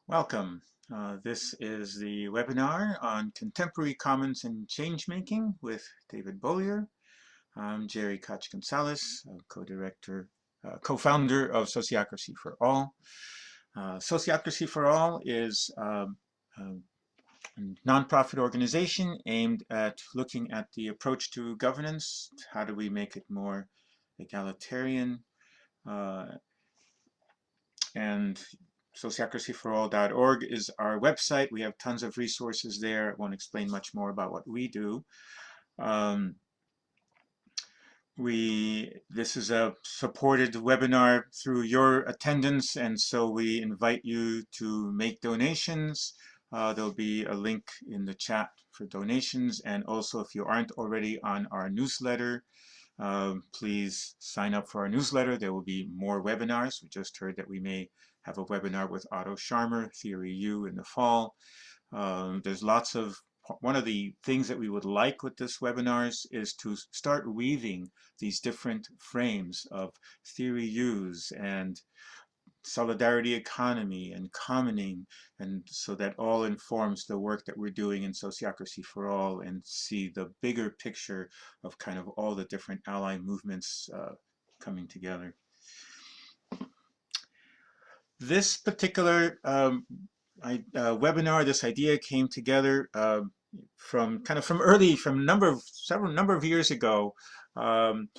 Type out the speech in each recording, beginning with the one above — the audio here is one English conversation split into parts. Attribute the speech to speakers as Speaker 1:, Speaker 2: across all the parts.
Speaker 1: Welcome. This is the webinar on contemporary commons and changemaking with David Bollier. I'm Jerry Koch-Gonzalez, co-director, co-founder of Sociocracy for All. Sociocracy for All is a nonprofit organization aimed at looking at the approach to governance. How do we make it more egalitarian? Uh, and sociocracyforall.org is our website. We have tons of resources there. I won't explain much more about what we do. Um, this is a supported webinar through your attendance, and so we invite you to make donations. There'll be a link in the chat for donations, and also if you aren't already on our newsletter, please sign up for our newsletter. There will be more webinars. We just heard that we may have a webinar with Otto Scharmer, Theory U, in the fall. There's lots of, one of the things that we would like with this webinars is to start weaving these different frames of theory U's and solidarity economy and commoning, and so that all informs the work that we're doing in Sociocracy for All, and see the bigger picture of kind of all the different ally movements coming together. This particular webinar, this idea came together from several number of years ago. Um,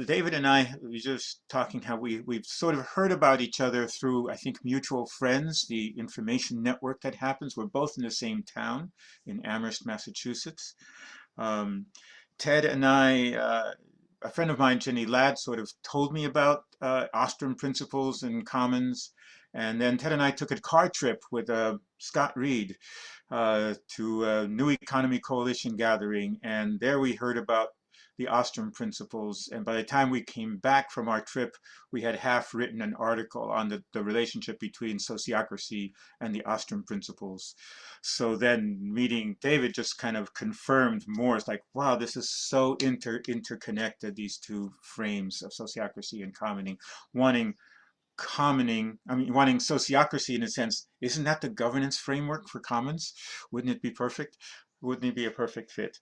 Speaker 1: David and I were just talking how we've sort of heard about each other through, I think, mutual friends, the information network that happens. We're both in the same town in Amherst, Massachusetts. Ted and I, a friend of mine, Jenny Ladd, sort of told me about Ostrom principles and commons. And then Ted and I took a car trip with Scott Reed to a New Economy Coalition gathering. And there we heard about the Ostrom principles. And by the time we came back from our trip, we had half written an article on the relationship between sociocracy and the Ostrom principles. So then meeting David just kind of confirmed more. It's like, wow, this is so interconnected, these two frames of sociocracy and commoning. Wanting wanting sociocracy in a sense, isn't that the governance framework for commons? Wouldn't it be perfect? Wouldn't it be a perfect fit?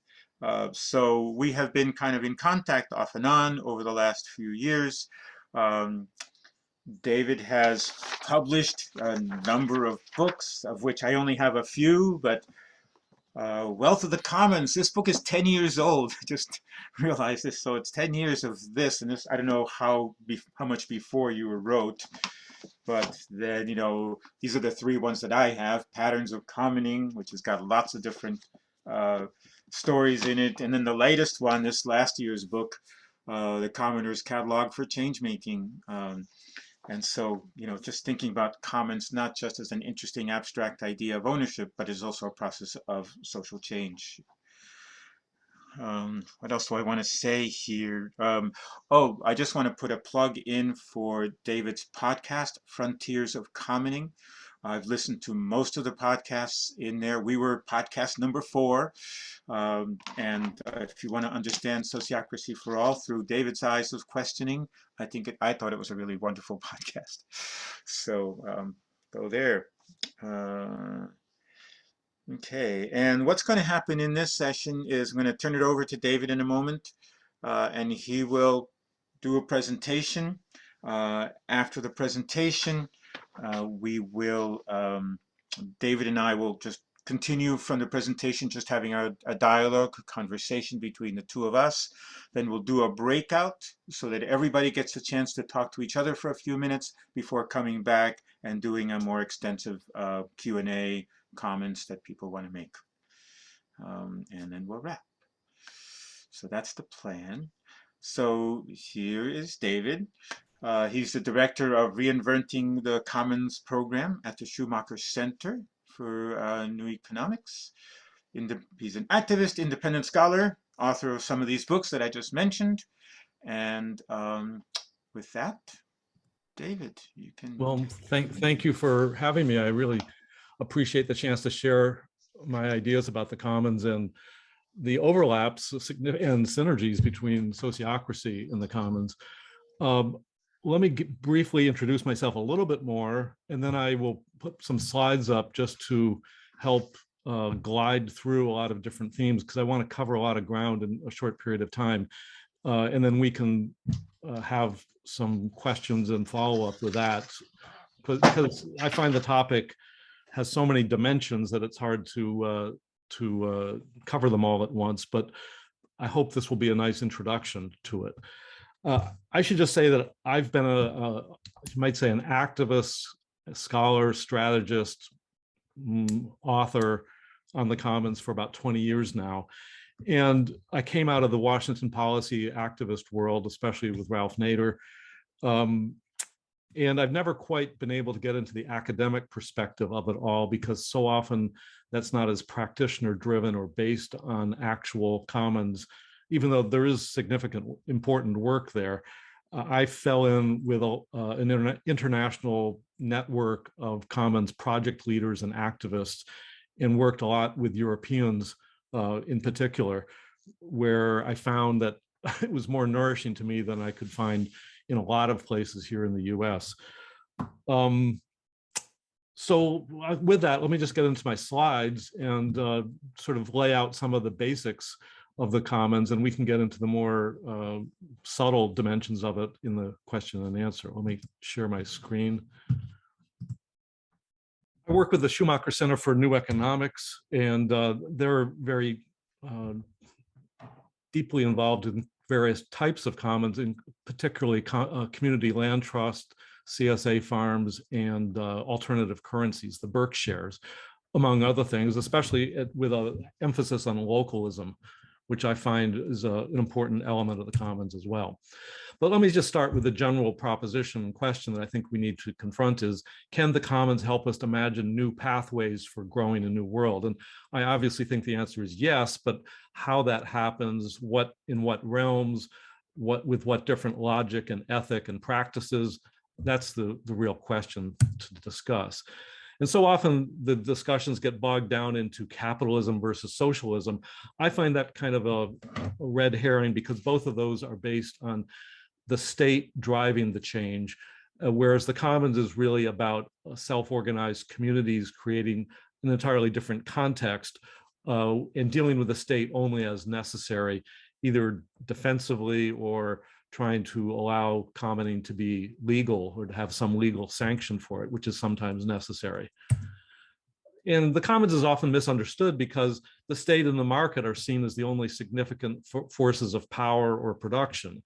Speaker 1: So we have been kind of in contact off and on over the last few years. Um, David has published a number of books, of which I only have a few, but Wealth of the Commons, this book is 10 years old. Just realized this. So it's 10 years of this, and this, I don't know how much before you were wrote, but then, these are the three ones that I have. Patterns of Commoning, which has got lots of different stories in it. And then the latest one, this last year's book, The Commoner's Catalog for Changemaking. And so, just thinking about commons not just as an interesting abstract idea of ownership, but as also a process of social change. What else do I want to say here? Oh, I just want to put a plug in for David's podcast, Frontiers of Commoning. I've listened to most of the podcasts in there. We were podcast number 4. And if you want to understand Sociocracy for All through David's eyes of questioning, I thought it was a really wonderful podcast. So go there. Okay, and what's going to happen in this session is I'm going to turn it over to David in a moment, and he will do a presentation. After the presentation, David and I will just continue from the presentation, just having a dialogue, a conversation between the two of us. Then we'll do a breakout so that everybody gets a chance to talk to each other for a few minutes before coming back and doing a more extensive Q&A, comments that people want to make. And then we'll wrap. So that's the plan. So here is David. He's the director of Reinventing the Commons program at the Schumacher Center for New Economics. He's an activist, independent scholar, author of some of these books that I just mentioned. And with that, David, you can.
Speaker 2: Well, thank you for having me. I really appreciate the chance to share my ideas about the commons and the overlaps and synergies between sociocracy and the commons. let me briefly introduce myself a little bit more, and then I will put some slides up just to help glide through a lot of different themes, because I want to cover a lot of ground in a short period of time. And then we can have some questions and follow up with that, because I find the topic has so many dimensions that it's hard to cover them all at once. But I hope this will be a nice introduction to it. I should just say that I've been you might say, an activist, a scholar, strategist, author on the Commons for about 20 years now. And I came out of the Washington policy activist world, especially with Ralph Nader. And I've never quite been able to get into the academic perspective of it all, because so often that's not as practitioner driven or based on actual commons, even though there is significant important work there. I fell in with an international network of commons project leaders and activists, and worked a lot with Europeans in particular, where I found that it was more nourishing to me than I could find in a lot of places here in the US. So with that, let me just get into my slides and sort of lay out some of the basics of the commons, and we can get into the more subtle dimensions of it in the question and answer. Let me share my screen. I work with the Schumacher Center for New Economics, and they're very deeply involved in various types of commons, in particularly community land trust, CSA farms, and alternative currencies, the Berkshires, among other things, especially with an emphasis on localism, which I find is an important element of the commons as well. But let me just start with the general proposition and question that I think we need to confront is, can the commons help us to imagine new pathways for growing a new world? And I obviously think the answer is yes, but how that happens, in what realms, with what different logic and ethic and practices, that's the real question to discuss. And so often the discussions get bogged down into capitalism versus socialism. I find that kind of a red herring, because both of those are based on the state driving the change, whereas the commons is really about self-organized communities creating an entirely different context and dealing with the state only as necessary, either defensively or trying to allow commoning to be legal or to have some legal sanction for it, which is sometimes necessary. And the commons is often misunderstood because the state and the market are seen as the only significant forces of power or production.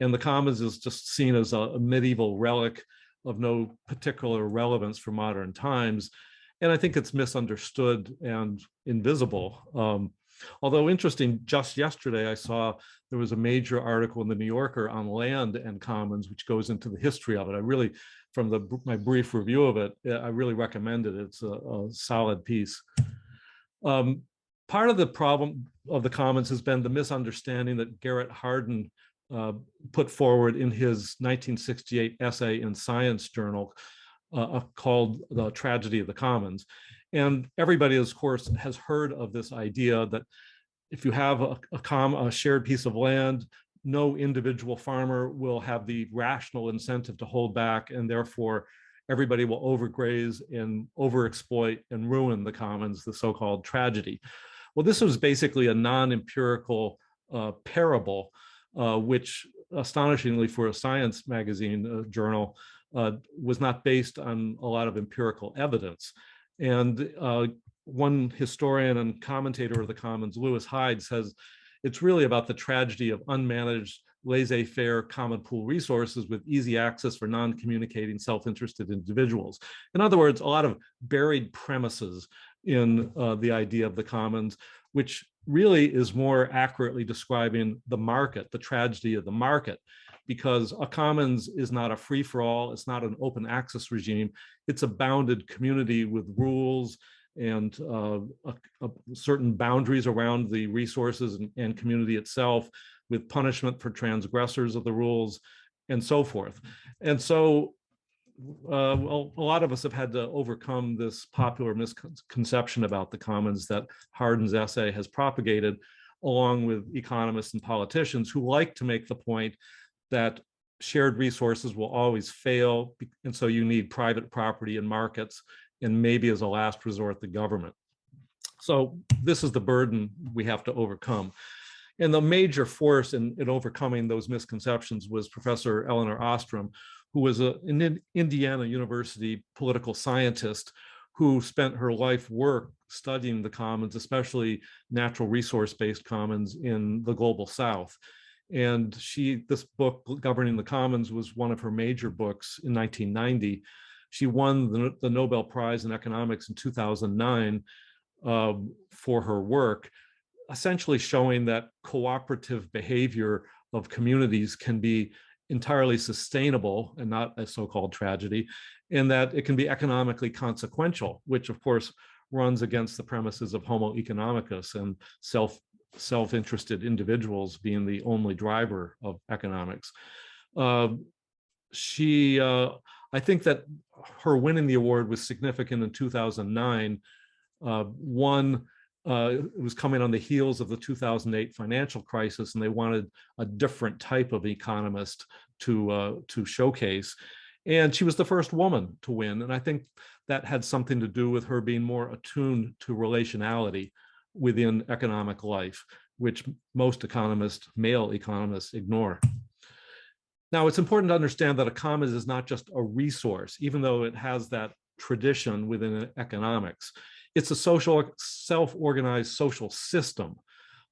Speaker 2: And the commons is just seen as a medieval relic of no particular relevance for modern times. And I think it's misunderstood and invisible. Although interesting, just yesterday I saw there was a major article in the New Yorker on land and commons, which goes into the history of it. I really, from my brief review of it, I really recommend it. It's a solid piece. Part of the problem of the commons has been the misunderstanding that Garrett Hardin put forward in his 1968 essay in Science Journal called The Tragedy of the Commons. And everybody, of course, has heard of this idea that if you have a shared piece of land, no individual farmer will have the rational incentive to hold back, and therefore everybody will overgraze and overexploit and ruin the commons, the so-called tragedy. Well, this was basically a non-empirical parable, which astonishingly for a science magazine journal was not based on a lot of empirical evidence. And one historian and commentator of the commons, Lewis Hyde, says it's really about the tragedy of unmanaged, laissez-faire common pool resources with easy access for non-communicating, self-interested individuals. In other words, a lot of buried premises in the idea of the commons, which really is more accurately describing the market, the tragedy of the market, because a commons is not a free-for-all, it's not an open access regime, it's a bounded community with rules and certain boundaries around the resources and community itself, with punishment for transgressors of the rules and so forth. And so a lot of us have had to overcome this popular misconception about the commons that Hardin's essay has propagated, along with economists and politicians who like to make the point that shared resources will always fail, and so you need private property and markets, and maybe as a last resort, the government. So this is the burden we have to overcome. And the major force in overcoming those misconceptions was Professor Elinor Ostrom, who was an Indiana University political scientist who spent her life work studying the commons, especially natural resource-based commons in the global South. And this book, Governing the Commons, was one of her major books in 1990. She won the Nobel Prize in Economics in 2009 for her work, essentially showing that cooperative behavior of communities can be entirely sustainable and not a so-called tragedy, and that it can be economically consequential, which of course runs against the premises of Homo economicus and self-interested individuals being the only driver of economics. I think that her winning the award was significant in 2009. One, it was coming on the heels of the 2008 financial crisis, and they wanted a different type of economist to showcase. And she was the first woman to win. And I think that had something to do with her being more attuned to relationality within economic life, which most economists, male economists, ignore. Now, it's important to understand that a commons is not just a resource, even though it has that tradition within economics. It's a social, self-organized social system.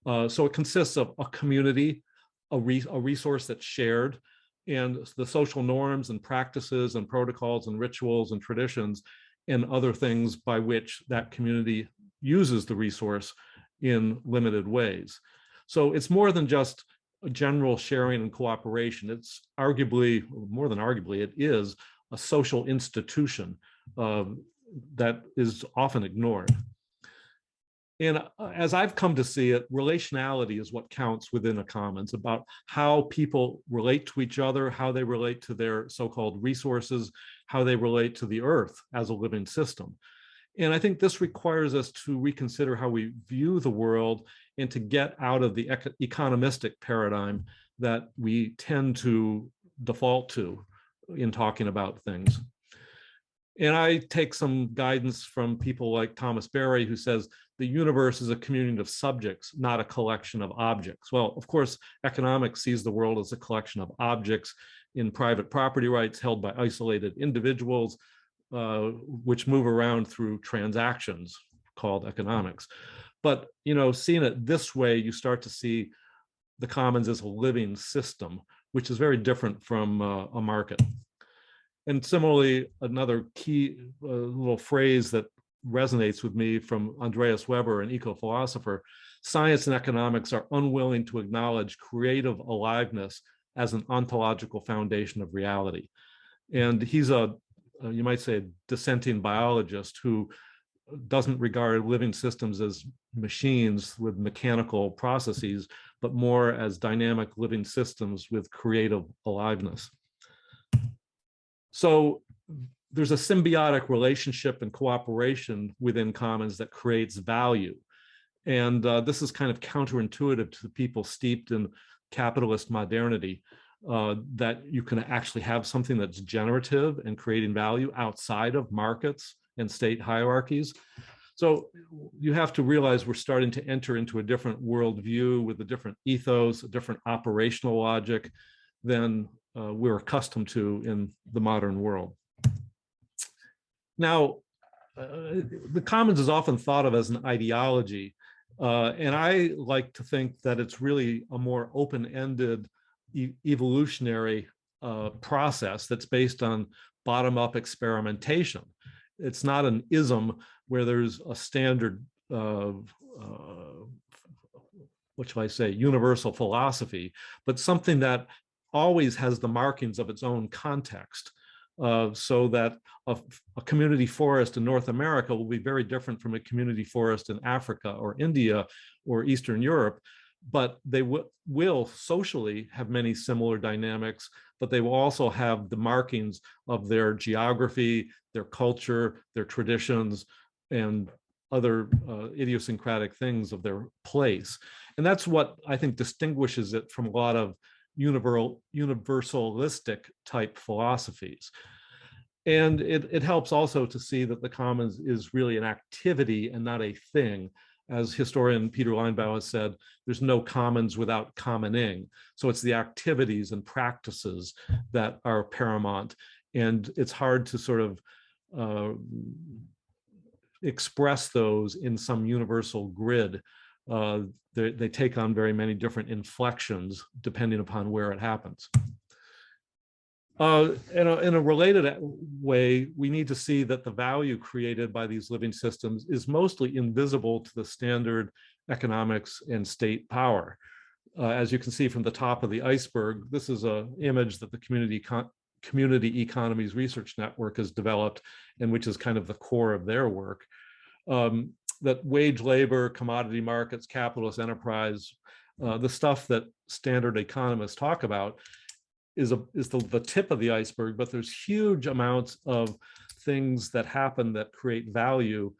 Speaker 2: So it consists of a community, a resource that's shared, and the social norms and practices and protocols and rituals and traditions and other things by which that community uses the resource in limited ways. So it's more than just a general sharing and cooperation. It's arguably, more than arguably, it is a social institution that is often ignored. And as I've come to see it, relationality is what counts within a commons, about how people relate to each other, how they relate to their so-called resources, how they relate to the earth as a living system. And I think this requires us to reconsider how we view the world and to get out of the economistic paradigm that we tend to default to in talking about things. And I take some guidance from people like Thomas Berry, who says the universe is a community of subjects, not a collection of objects. Well, of course, economics sees the world as a collection of objects in private property rights held by isolated individuals, which move around through transactions called economics. But, you know, seeing it this way, you start to see the commons as a living system, which is very different from a market. And similarly, another key little phrase that resonates with me from Andreas Weber, an eco-philosopher: science and economics are unwilling to acknowledge creative aliveness as an ontological foundation of reality. And he's you might say, a dissenting biologist who doesn't regard living systems as machines with mechanical processes, but more as dynamic living systems with creative aliveness. So there's a symbiotic relationship and cooperation within commons that creates value. And this is kind of counterintuitive to people steeped in capitalist modernity, that you can actually have something that's generative and creating value outside of markets and state hierarchies. So you have to realize we're starting to enter into a different worldview with a different ethos, a different operational logic than we're accustomed to in the modern world. Now, the commons is often thought of as an ideology, and I like to think that it's really a more open-ended evolutionary process that's based on bottom-up experimentation. It's not an ism where there's a standard what shall I say, universal philosophy, but something that always has the markings of its own context. So that a community forest in North America will be very different from a community forest in Africa or India or Eastern Europe, but they will socially have many similar dynamics, but they will also have the markings of their geography, their culture, their traditions, and other idiosyncratic things of their place. And that's what I think distinguishes it from a lot of universalistic type philosophies. And it helps also to see that the commons is really an activity and not a thing. As historian Peter Linebaugh has said, there's no commons without commoning. So it's the activities and practices that are paramount. And it's hard to sort of express those in some universal grid. They take on very many different inflections depending upon where it happens. In a related way, we need to see that the value created by these living systems is mostly invisible to the standard economics and state power. As you can see from the top of the iceberg, this is an image that the Community Economies Research Network has developed, and which is kind of the core of their work. That wage labor, commodity markets, capitalist enterprise, the stuff that standard economists talk about is the tip of the iceberg, but there's huge amounts of things that happen that create value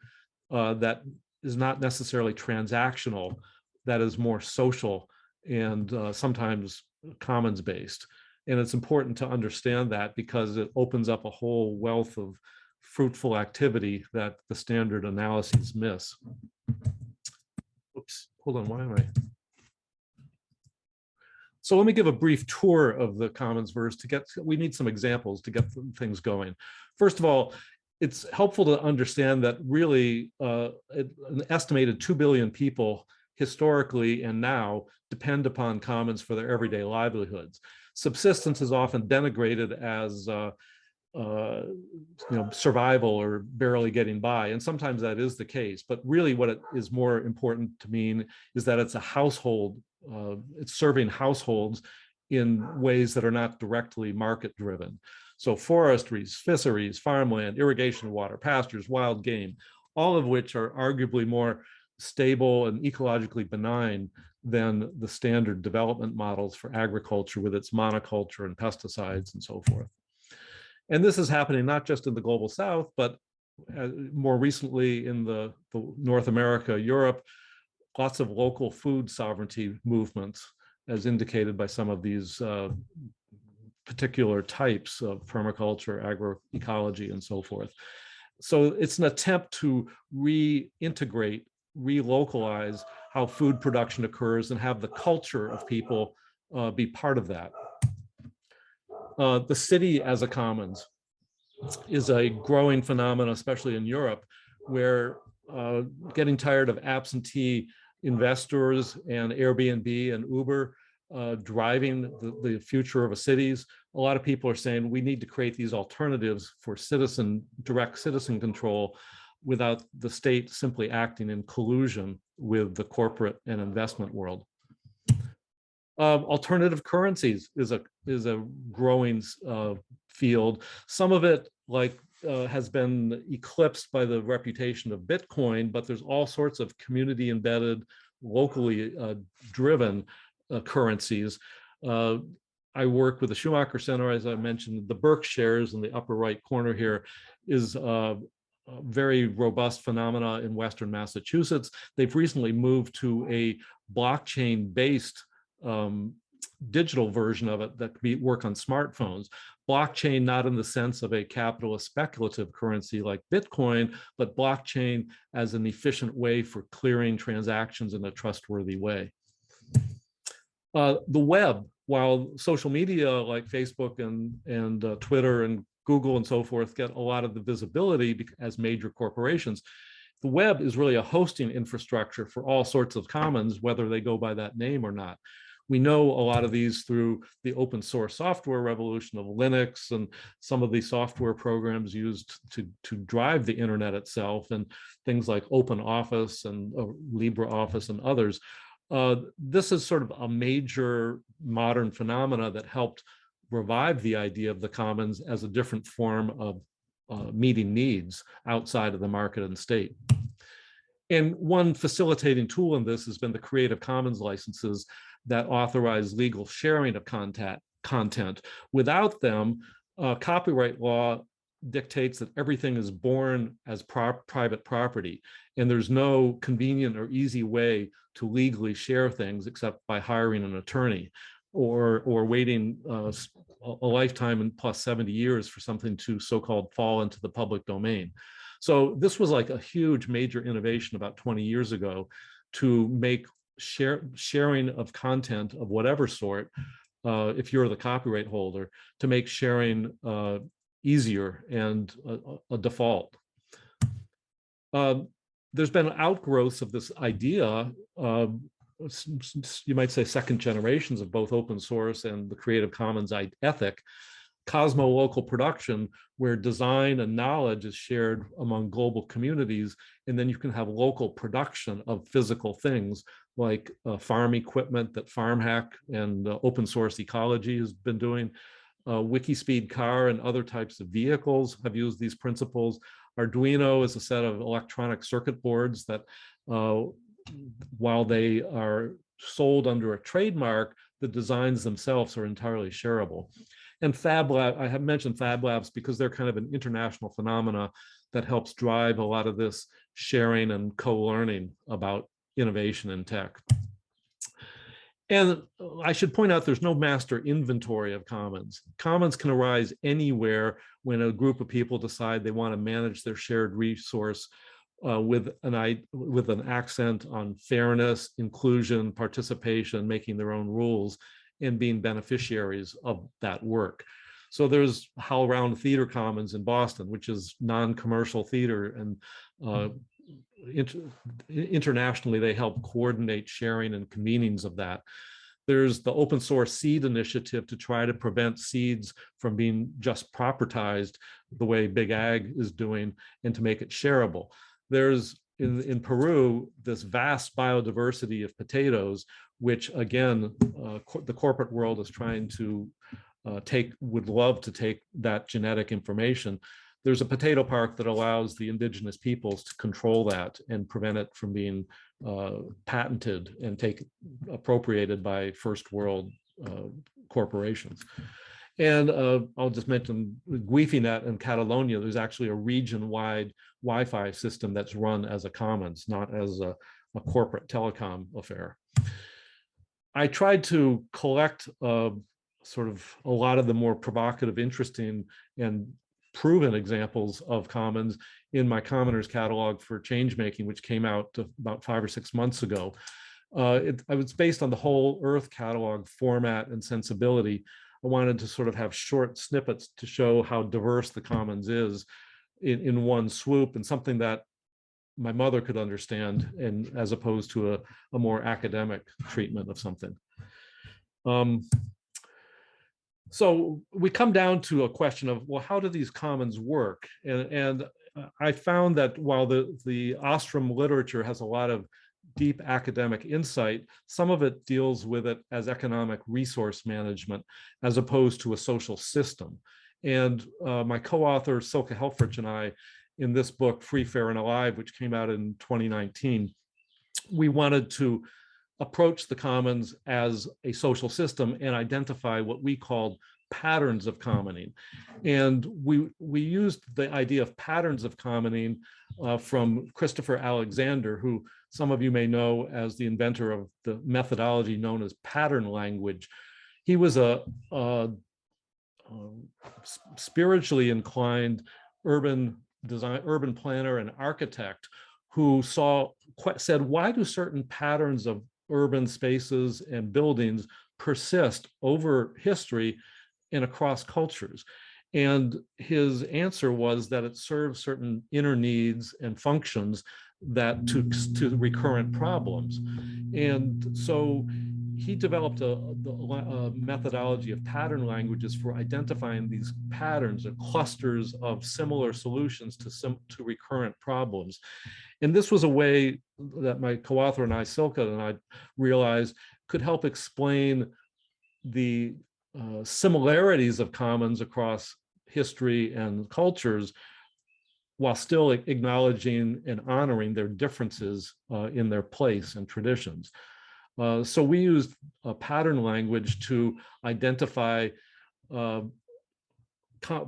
Speaker 2: that is not necessarily transactional, that is more social and sometimes commons based. And it's important to understand that because it opens up a whole wealth of fruitful activity that the standard analyses miss. Oops, hold on, why am I? So let me give a brief tour of the commons verse we need some examples to get things going. First of all, it's helpful to understand that really an estimated 2 billion people historically and now depend upon commons for their everyday livelihoods. Subsistence is often denigrated as survival or barely getting by, and sometimes that is the case. But really, what it is more important to mean is that it's a household. It's serving households in ways that are not directly market driven. So forestries, fisheries, farmland, irrigation water, pastures, wild game, all of which are arguably more stable and ecologically benign than the standard development models for agriculture with its monoculture and pesticides and so forth. And this is happening not just in the global South, but more recently in the North America, Europe, lots of local food sovereignty movements, as indicated by some of these particular types of permaculture, agroecology, and so forth. So it's an attempt to reintegrate, relocalize how food production occurs and have the culture of people be part of that. The city as a commons is a growing phenomenon, especially in Europe, where getting tired of absentee investors and Airbnb and Uber driving the future of cities. A lot of people are saying we need to create these alternatives for direct citizen control without the state simply acting in collusion with the corporate and investment world. Alternative currencies is a growing field. Some of it has been eclipsed by the reputation of Bitcoin, but there's all sorts of community embedded, locally driven currencies. I work with the Schumacher Center, as I mentioned. The Berkshires in the upper right corner here is a very robust phenomena in Western Massachusetts. They've recently moved to a blockchain-based digital version of it that can work on smartphones. Blockchain, not in the sense of a capitalist speculative currency like Bitcoin, but blockchain as an efficient way for clearing transactions in a trustworthy way. The web, while social media like Facebook and Twitter and Google and so forth get a lot of the visibility as major corporations, the web is really a hosting infrastructure for all sorts of commons, whether they go by that name or not. We know a lot of these through the open source software revolution of Linux and some of the software programs used to drive the internet itself, and things like OpenOffice and LibreOffice and others. This is sort of a major modern phenomena that helped revive the idea of the commons as a different form of meeting needs outside of the market and state. And one facilitating tool in this has been the Creative Commons licenses that authorize legal sharing of content. Without them, copyright law dictates that everything is born as private property, and there's no convenient or easy way to legally share things except by hiring an attorney. or waiting a lifetime and plus 70 years for something to so-called fall into the public domain. So this was like a huge major innovation about 20 years ago to make sharing of content of whatever sort, if you're the copyright holder, to make sharing easier and a default. There's been outgrowths of this idea, you might say second generations of both open source and the Creative Commons ethic, cosmo-local production, where design and knowledge is shared among global communities, and then you can have local production of physical things like farm equipment that FarmHack and Open Source Ecology has been doing. Wikispeed Car and other types of vehicles have used these principles. Arduino is a set of electronic circuit boards that, while they are sold under a trademark, the designs themselves are entirely shareable. And Fab Lab, I have mentioned Fab Labs because they're kind of an international phenomena that helps drive a lot of this sharing and co-learning about innovation in tech. And I should point out there's no master inventory of commons. Commons can arise anywhere when a group of people decide they want to manage their shared resource with an accent on fairness, inclusion, participation, making their own rules, and being beneficiaries of that work. So there's HowlRound Theater Commons in Boston, which is non-commercial theater, and internationally they help coordinate sharing and convenings of that. There's the Open Source Seed Initiative to try to prevent seeds from being just propertized the way Big Ag is doing, and to make it shareable. There's in Peru this vast biodiversity of potatoes, which again, the corporate world is trying to would love to take that genetic information. There's a potato park that allows the indigenous peoples to control that and prevent it from being patented and appropriated by first world corporations. And I'll just mention Guifinet in Catalonia. There's actually a region-wide Wi-Fi system that's run as a commons, not as a corporate telecom affair. I tried to collect sort of a lot of the more provocative, interesting, and proven examples of commons in my Commoners Catalog for Changemaking, which came out about 5 or 6 months ago. It was based on the Whole Earth catalog format and sensibility. I wanted to sort of have short snippets to show how diverse the commons is in one swoop, and something that my mother could understand, and as opposed to a more academic treatment of something. So we come down to a question of, well, how do these commons work? And I found that while the Ostrom literature has a lot of deep academic insight, some of it deals with it as economic resource management as opposed to a social system. And my co-author Silke Helfrich and I, in this book, Free, Fair, and Alive, which came out in 2019, we wanted to approach the commons as a social system and identify what we called patterns of commoning. And we used the idea of patterns of commoning from Christopher Alexander, who some of you may know as the inventor of the methodology known as pattern language. He was a spiritually inclined urban planner and architect who said, why do certain patterns of urban spaces and buildings persist over history and across cultures? And his answer was that it serves certain inner needs and functions that to recurrent problems. And so he developed a methodology of pattern languages for identifying these patterns or clusters of similar solutions to recurrent problems. And this was a way that my co-author and I, Silke and I, realized could help explain the similarities of commons across history and cultures, while still acknowledging and honoring their differences in their place and traditions. So we used a pattern language to identify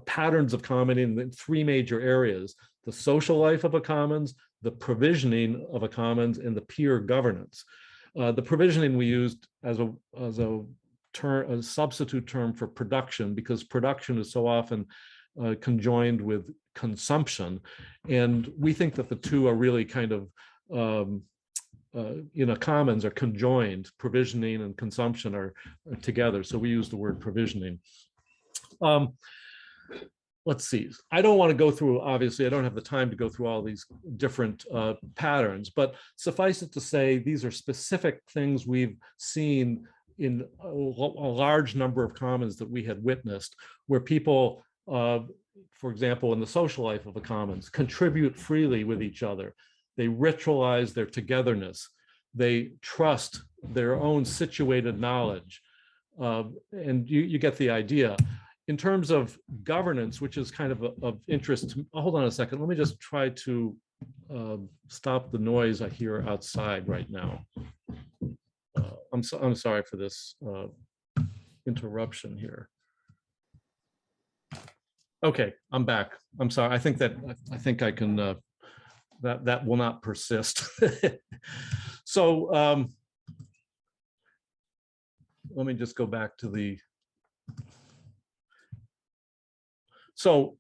Speaker 2: patterns of commoning in 3 major areas: the social life of a commons, the provisioning of a commons, and the peer governance. The provisioning we used as a term, a substitute term for production, because production is so often conjoined with consumption. And we think that the two are really kind of in a commons are conjoined. Provisioning and consumption are together. So we use the word provisioning. Let's see. I don't want to go through, obviously, I don't have the time to go through all these different patterns, but suffice it to say, these are specific things we've seen in a large number of commons that we had witnessed, where people, for example, in the social life of the commons, contribute freely with each other. They ritualize their togetherness. They trust their own situated knowledge. And you get the idea. In terms of governance, which is kind of interest, hold on a second. Let me just try to stop the noise I hear outside right now. I'm sorry for this interruption here. Okay, I'm back. I'm sorry. I think I can. That will not persist. So let me just go back to the. So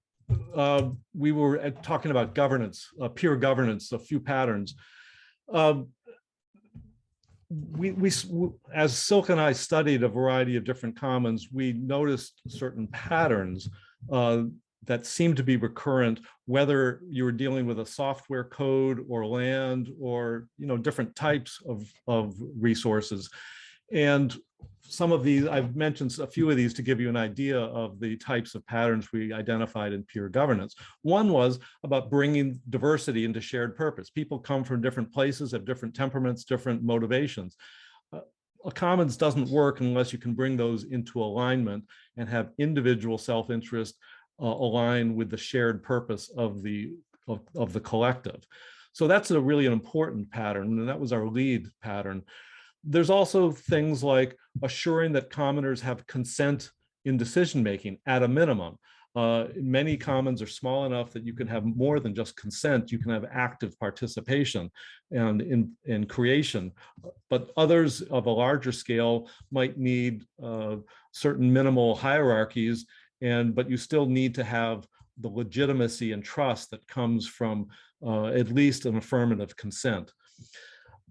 Speaker 2: we were talking about governance, peer governance, a few patterns. As Silke and I studied a variety of different commons, we noticed certain patterns that seemed to be recurrent, whether you were dealing with a software code or land or different types of resources. And some of these, I've mentioned a few of these to give you an idea of the types of patterns we identified in peer governance. One was about bringing diversity into shared purpose. People come from different places, have different temperaments, different motivations. A commons doesn't work unless you can bring those into alignment and have individual self-interest align with the shared purpose of the collective. So that's really an important pattern, and that was our lead pattern. There's also things like assuring that commoners have consent in decision-making at a minimum. Many commons are small enough that you can have more than just consent. You can have active participation and in creation. But others of a larger scale might need certain minimal hierarchies, but you still need to have the legitimacy and trust that comes from at least an affirmative consent.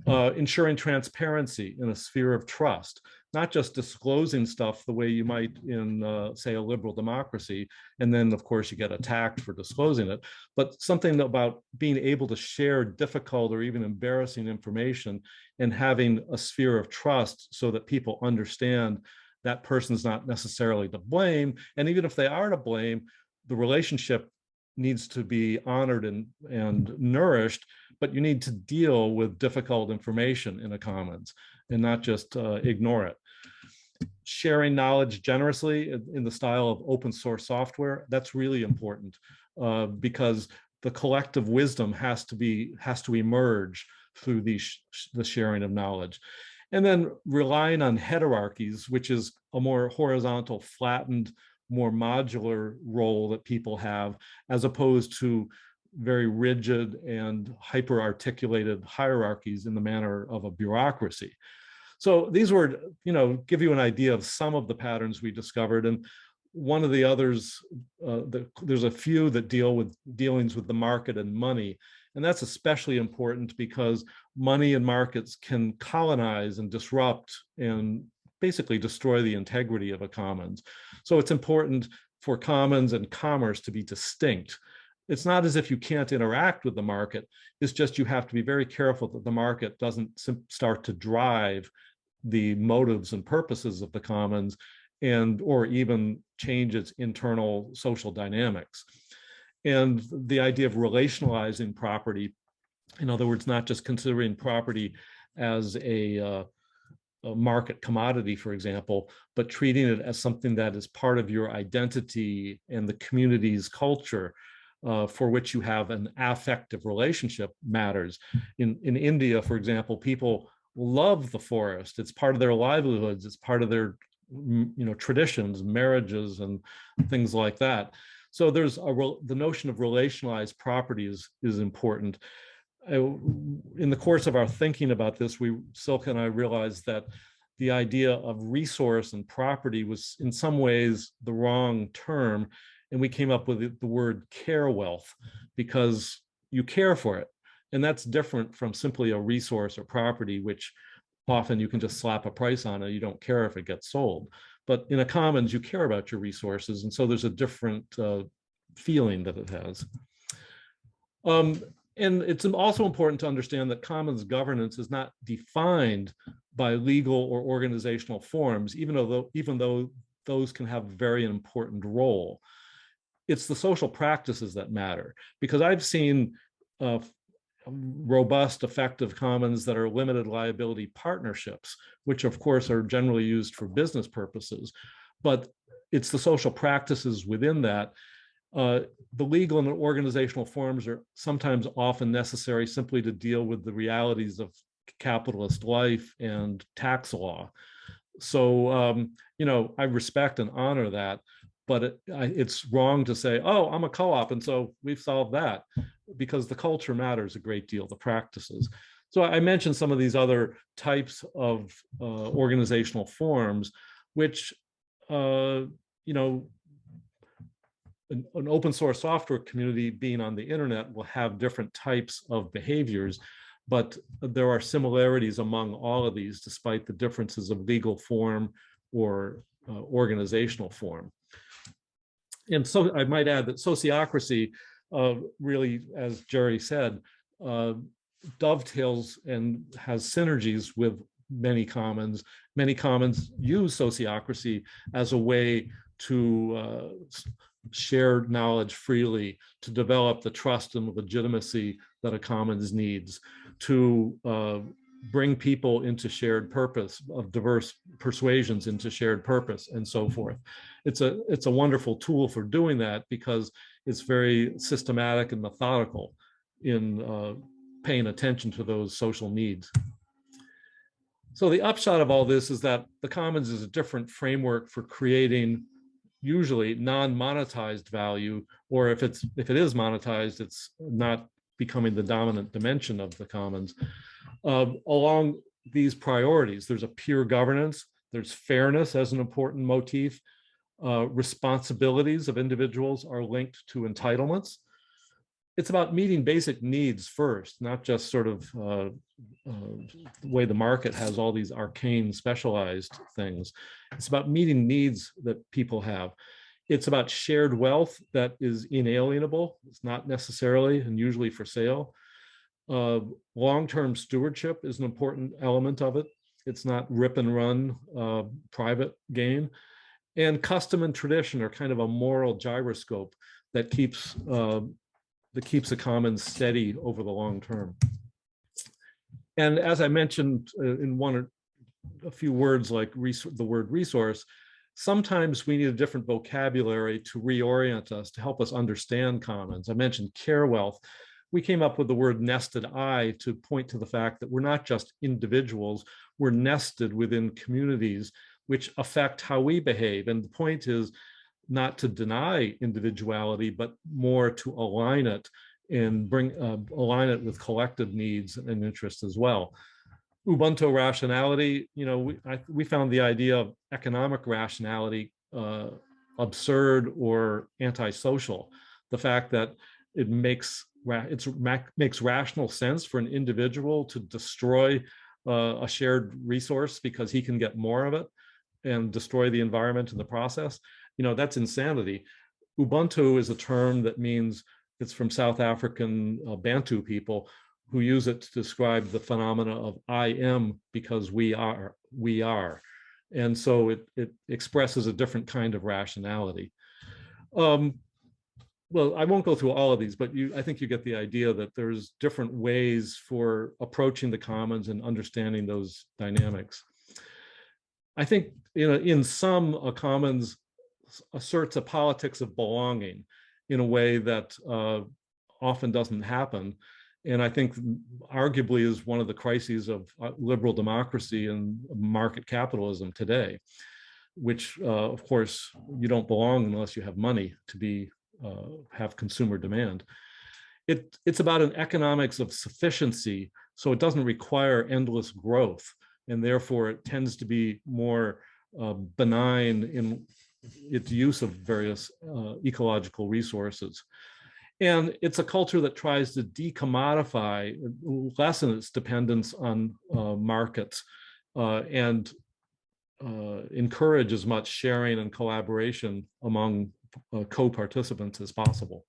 Speaker 2: Ensuring transparency in a sphere of trust, not just disclosing stuff the way you might in, say, a liberal democracy, and then, of course, you get attacked for disclosing it, but something about being able to share difficult or even embarrassing information and having a sphere of trust so that people understand that person's not necessarily to blame. And even if they are to blame, the relationship needs to be honored and nourished, but you need to deal with difficult information in a commons and not just ignore it. Sharing knowledge generously in the style of open source software, that's really important because the collective wisdom has to emerge through the sharing of knowledge. And then relying on heterarchies, which is a more horizontal, flattened, more modular role that people have, as opposed to very rigid and hyper-articulated hierarchies in the manner of a bureaucracy. So these were, give you an idea of some of the patterns we discovered. And one of the others, there's a few that deal with dealings with the market and money. And that's especially important because money and markets can colonize and disrupt and basically destroy the integrity of a commons. So it's important for commons and commerce to be distinct. It's not as if you can't interact with the market. It's just you have to be very careful that the market doesn't start to drive the motives and purposes of the commons or even change its internal social dynamics. And the idea of relationalizing property, in other words, not just considering property as a market commodity, for example, but treating it as something that is part of your identity and the community's culture for which you have an affective relationship matters. In India, for example, people love the forest. It's part of their livelihoods. It's part of their traditions, marriages, and things like that. So there's the notion of relationalized property is important. In the course of our thinking about this, Silke and I realized that the idea of resource and property was in some ways the wrong term. And we came up with the word care wealth because you care for it. And that's different from simply a resource or property, which often you can just slap a price on it. You don't care if it gets sold. But in a commons, you care about your resources. And so there's a different feeling that it has. And it's also important to understand that commons governance is not defined by legal or organizational forms, even though those can have a very important role. It's the social practices that matter, because I've seen robust, effective commons that are limited liability partnerships, which of course are generally used for business purposes, but it's the social practices within that. The legal and organizational forms are sometimes often necessary simply to deal with the realities of capitalist life and tax law. So, I respect and honor that, but it's wrong to say, oh, I'm a co-op, and so we've solved that, because the culture matters a great deal, the practices. So I mentioned some of these other types of organizational forms, which, an open source software community being on the internet will have different types of behaviors, but there are similarities among all of these despite the differences of legal form or organizational form. And so I might add that sociocracy really, as Jerry said, dovetails and has synergies with many commons. Many commons use sociocracy as a way to share knowledge freely, to develop the trust and legitimacy that a commons needs, to bring people into shared purpose, of diverse persuasions into shared purpose, and so forth. It's a wonderful tool for doing that because it's very systematic and methodical in paying attention to those social needs. So the upshot of all this is that the commons is a different framework for creating usually non-monetized value, or if it is monetized, it's not becoming the dominant dimension of the commons. Along these priorities, there's a peer governance, there's fairness as an important motif. Responsibilities of individuals are linked to entitlements. It's about meeting basic needs first, not just sort of the way the market has all these arcane specialized things. It's about meeting needs that people have. It's about shared wealth that is inalienable. It's not necessarily and usually for sale. Long-term stewardship is an important element of it. It's not rip and run private gain. And custom and tradition are kind of a moral gyroscope that keeps the commons steady over the long term. And as I mentioned in a few words like the word resource, sometimes we need a different vocabulary to reorient us, to help us understand commons. I mentioned care wealth. We came up with the word nested I to point to the fact that we're not just individuals, we're nested within communities which affect how we behave. And the point is not to deny individuality, but more to align it and align it with collective needs and interests as well. Ubuntu rationality, we found the idea of economic rationality absurd or antisocial. The fact that it makes rational sense for an individual to destroy a shared resource because he can get more of it and destroy the environment in the process, that's insanity. Ubuntu is a term that means it's from South African Bantu people who use it to describe the phenomena of I am because we are. And so it expresses a different kind of rationality. Well, I won't go through all of these, but I think you get the idea that there's different ways for approaching the commons and understanding those dynamics. I think in some, a commons asserts a politics of belonging in a way that often doesn't happen. And I think arguably is one of the crises of liberal democracy and market capitalism today, which of course you don't belong unless you have money to have consumer demand. It's about an economics of sufficiency, so it doesn't require endless growth. and therefore it tends to be more benign in its use of various ecological resources. And it's a culture that tries to decommodify, lessen its dependence on markets, and encourage as much sharing and collaboration among co-participants as possible.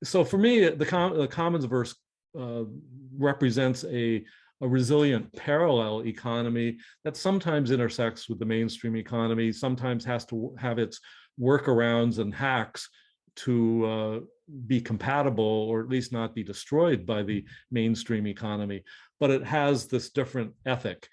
Speaker 2: So for me, the Commonsverse represents a resilient parallel economy that sometimes intersects with the mainstream economy, sometimes has to have its workarounds and hacks to be compatible, or at least not be destroyed by the mainstream economy. But it has this different ethic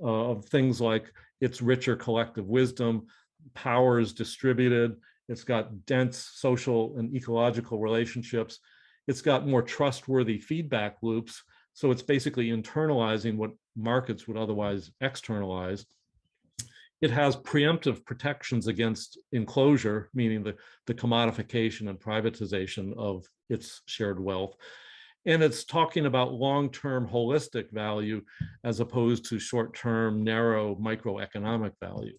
Speaker 2: of things like its richer collective wisdom, power is distributed, it's got dense social and ecological relationships, it's got more trustworthy feedback loops, so it's basically internalizing what markets would otherwise externalize. It has preemptive protections against enclosure, meaning the commodification and privatization of its shared wealth. And it's talking about long-term holistic value as opposed to short-term, narrow microeconomic value.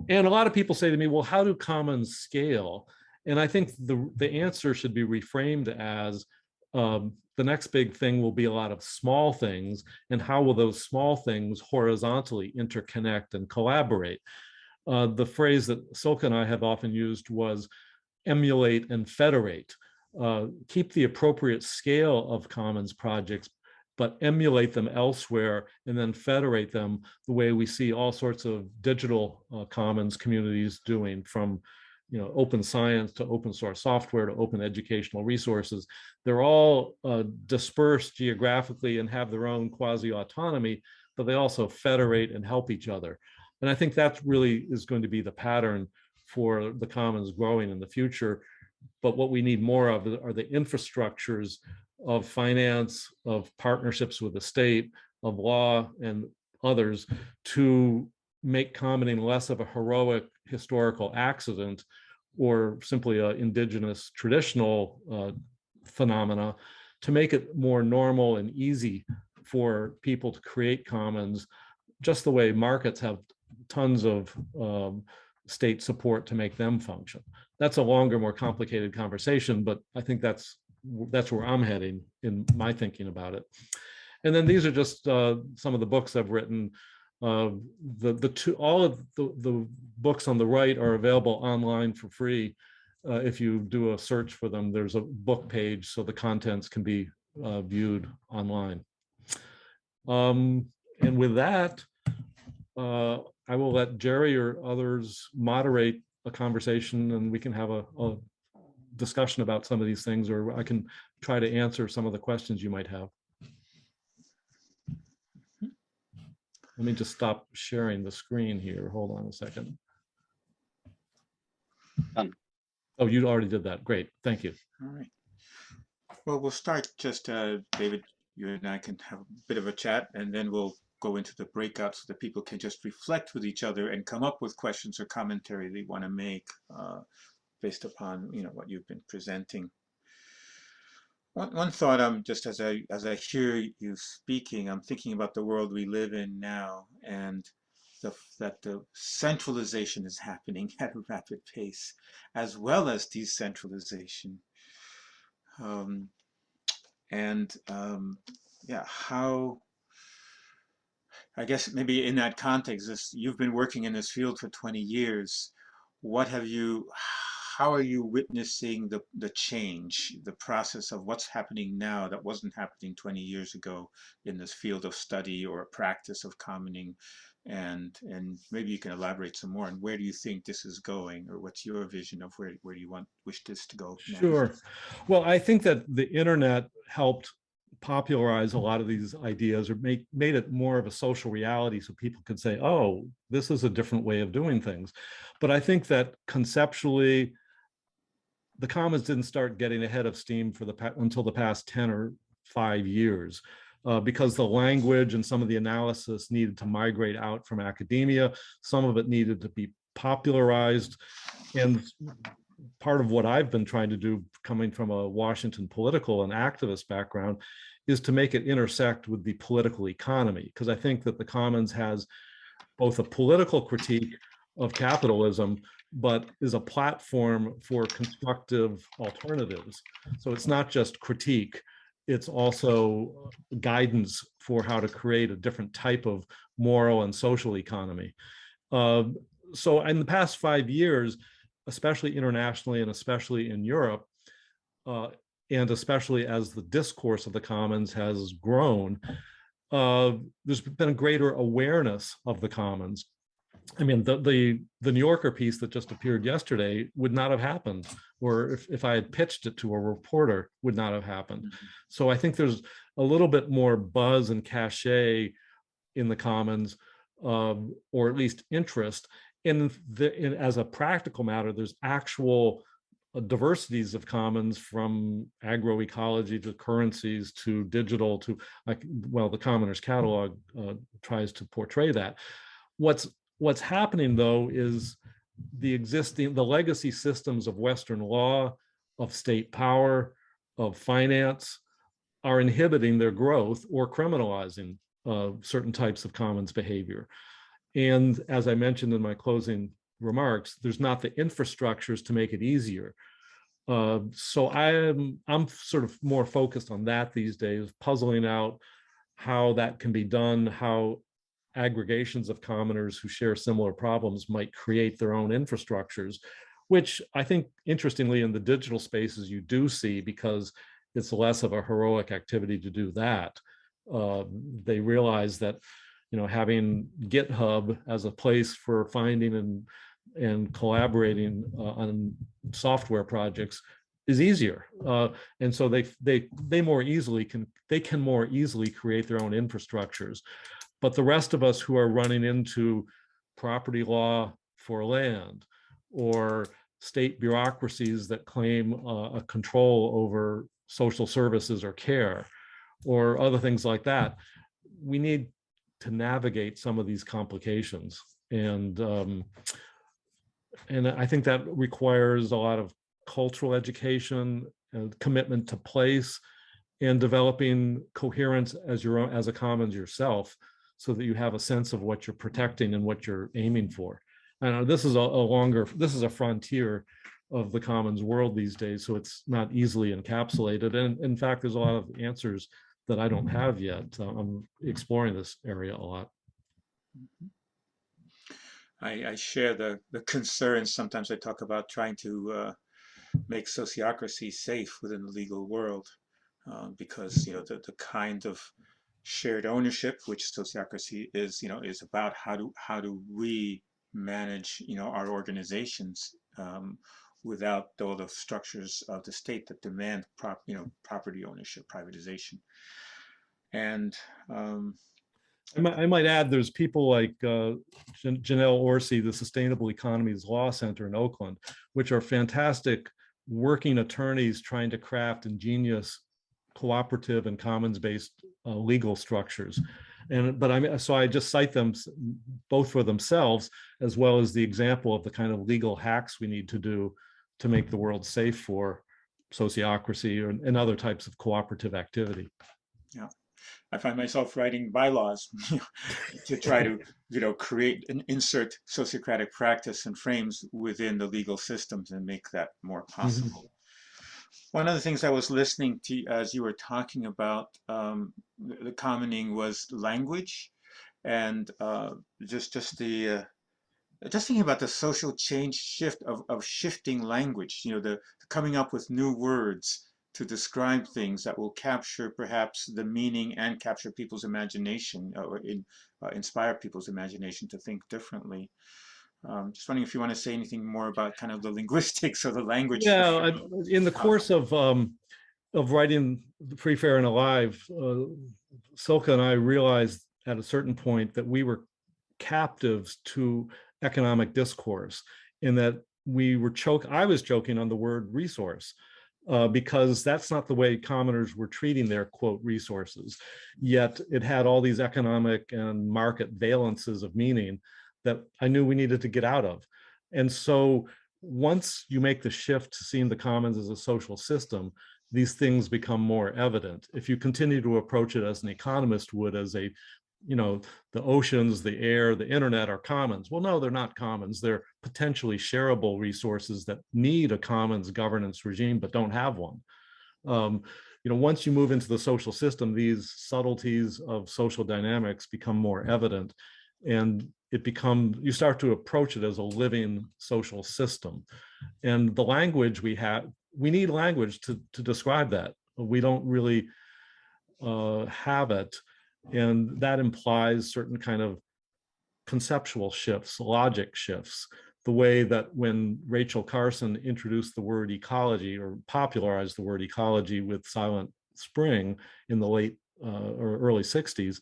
Speaker 2: And a lot of people say to me, well, how do commons scale? And I think the answer should be reframed as the next big thing will be a lot of small things, and how will those small things horizontally interconnect and collaborate? The phrase that Silke and I have often used was emulate and federate. Keep the appropriate scale of commons projects, but emulate them elsewhere and then federate them the way we see all sorts of digital commons communities doing, from open science to open source software to open educational resources. They're all dispersed geographically and have their own quasi-autonomy, but they also federate and help each other. And I think that really is going to be the pattern for the commons growing in the future. But what we need more of are the infrastructures of finance, of partnerships with the state, of law and others, to make commoning less of a heroic historical accident or simply an indigenous traditional phenomena, to make it more normal and easy for people to create commons, just the way markets have tons of state support to make them function. That's a longer, more complicated conversation, but I think that's where I'm heading in my thinking about it. And then these are just some of the books I've written. All of the books on the right are available online for free. If you do a search for them, there's a book page, so the contents can be viewed online. And with that, I will let Jerry or others moderate a conversation, and we can have a discussion about some of these things, or I can try to answer some of the questions you might have. Let me just stop sharing the screen here. Hold on a second.
Speaker 3: Done.
Speaker 2: Oh, you already did that. Great. Thank you.
Speaker 1: All right. Well, we'll start just, David, you and I can have a bit of a chat, and then we'll go into the breakout so that people can just reflect with each other and come up with questions or commentary they want to make based upon what you've been presenting. One thought, just as I hear you speaking, I'm thinking about the world we live in now, and that the centralization is happening at a rapid pace, as well as decentralization. Yeah, how, I guess maybe in that context, you've been working in this field for 20 years. How are you witnessing the change, the process of what's happening now that wasn't happening 20 years ago in this field of study or practice of commoning? And maybe you can elaborate some more on where do you think this is going, or what's your vision of where do you wish this to go next?
Speaker 2: Sure. Well, I think that the internet helped popularize a lot of these ideas, or made it more of a social reality, so people could say, oh, this is a different way of doing things. But I think that conceptually, the commons didn't start getting ahead of steam until the past 10 or 5 years. Because the language and some of the analysis needed to migrate out from academia. Some of it needed to be popularized. And part of what I've been trying to do, coming from a Washington political and activist background, is to make it intersect with the political economy, because I think that the Commons has both a political critique of capitalism, but is a platform for constructive alternatives. So it's not just critique, it's also guidance for how to create a different type of moral and social economy. So in the past 5 years, especially internationally and especially in Europe, and especially as the discourse of the Commons has grown, there's been a greater awareness of the Commons. I mean, the New Yorker piece that just appeared yesterday would not have happened, or if I had pitched it to a reporter, would not have happened. So I think there's a little bit more buzz and cachet in the Commons, or at least interest. As a practical matter, there's actual diversities of commons, from agroecology to currencies to digital to, like, well, the Commoners Catalog tries to portray that. What's happening though is the legacy systems of Western law, of state power, of finance are inhibiting their growth or criminalizing certain types of commons behavior. And as I mentioned in my closing remarks, there's not the infrastructures to make it easier. So I'm sort of more focused on that these days, puzzling out how that can be done, how aggregations of commoners who share similar problems might create their own infrastructures, which I think, interestingly, in the digital spaces you do see, because it's less of a heroic activity to do that. They realize that, you know, having GitHub as a place for finding and collaborating on software projects is easier, and so they can more easily create their own infrastructures. But the rest of us who are running into property law for land, or state bureaucracies that claim a control over social services or care, or other things like that, we need to navigate some of these complications. And I think that requires a lot of cultural education and commitment to place, and developing coherence as a commons yourself, so that you have a sense of what you're protecting and what you're aiming for. And this is this is a frontier of the commons world these days, so it's not easily encapsulated. And in fact, there's a lot of answers that I don't have yet. I'm exploring this area a lot.
Speaker 1: I share the concerns. Sometimes I talk about trying to make sociocracy safe within the legal world, because, you know, the kind of shared ownership, which sociocracy is, you know, is about how do we manage, you know, our organizations without all the structures of the state that demand property ownership, privatization. And
Speaker 2: I might add, there's people like Janelle Orsi, the Sustainable Economies Law Center in Oakland, which are fantastic working attorneys trying to craft ingenious cooperative and commons-based legal structures. So I just cite them both for themselves, as well as the example of the kind of legal hacks we need to do to make the world safe for sociocracy and other types of cooperative activity.
Speaker 1: Yeah. I find myself writing bylaws to try to, you know, create and insert sociocratic practice and frames within the legal systems and make that more possible. Mm-hmm. One of the things I was listening to as you were talking about the commoning was language, and just thinking about the social change shift of shifting language. You know, the coming up with new words to describe things that will capture perhaps the meaning and capture people's imagination, or inspire people's imagination to think differently. Just wondering if you want to say anything more about kind of the linguistics of the language.
Speaker 2: Yeah, in the course of writing Free, Fair, and Alive, Silke and I realized at a certain point that we were captives to economic discourse, in that I was joking on the word resource. Because that's not the way commoners were treating their, quote, resources. Yet it had all these economic and market valences of meaning that I knew we needed to get out of. And so once you make the shift to seeing the commons as a social system, these things become more evident. If you continue to approach it as an economist would, as a, the oceans, the air, the internet are commons. Well, no, they're not commons. They're potentially shareable resources that need a commons governance regime, but don't have one. Once you move into the social system, these subtleties of social dynamics become more evident, and you start to approach it as a living social system. And the language we need language to describe that. We don't really have it. And that implies certain kind of conceptual shifts, logic shifts. The way that when Rachel Carson introduced the word ecology, or popularized the word ecology with Silent Spring in the late or early 60s,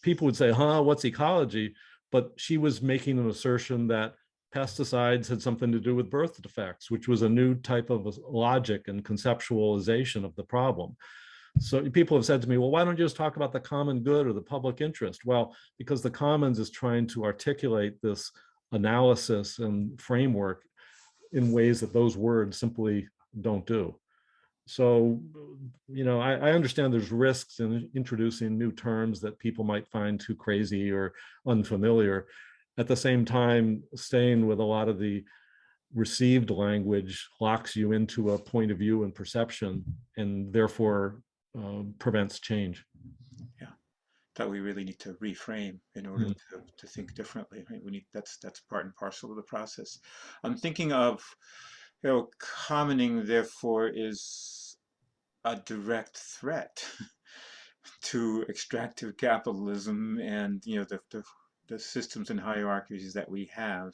Speaker 2: people would say, what's ecology? But she was making an assertion that pesticides had something to do with birth defects, which was a new type of logic and conceptualization of the problem. So people have said to me, well, why don't you just talk about the common good or the public interest? Well, because the commons is trying to articulate this analysis and framework in ways that those words simply don't do. So, I understand there's risks in introducing new terms that people might find too crazy or unfamiliar. At the same time, staying with a lot of the received language locks you into a point of view and perception, and therefore prevents change.
Speaker 1: Yeah, that we really need to reframe in order to think differently. Right? We need that's part and parcel of the process. I'm thinking of, commoning therefore is a direct threat to extractive capitalism and the systems and hierarchies that we have.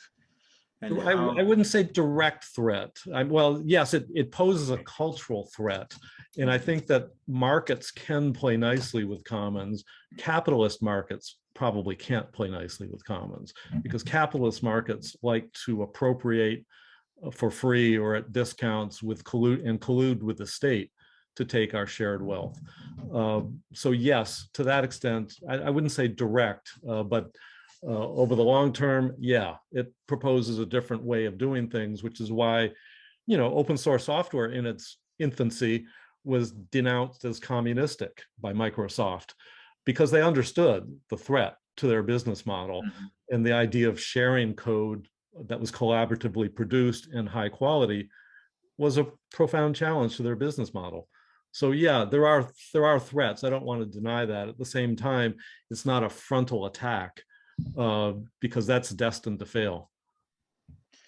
Speaker 1: And
Speaker 2: I wouldn't say direct threat. Well, yes, it poses a cultural threat. And I think that markets can play nicely with commons. Capitalist markets probably can't play nicely with commons, because capitalist markets like to appropriate for free or at discounts collude with the state to take our shared wealth. So yes, to that extent, I wouldn't say direct, but over the long term, yeah, it proposes a different way of doing things, which is why, open source software in its infancy was denounced as communistic by Microsoft, because they understood the threat to their business model. And the idea of sharing code that was collaboratively produced and high quality was a profound challenge to their business model. So yeah, there are threats. I don't want to deny that. At the same time, it's not a frontal attack, because that's destined to fail.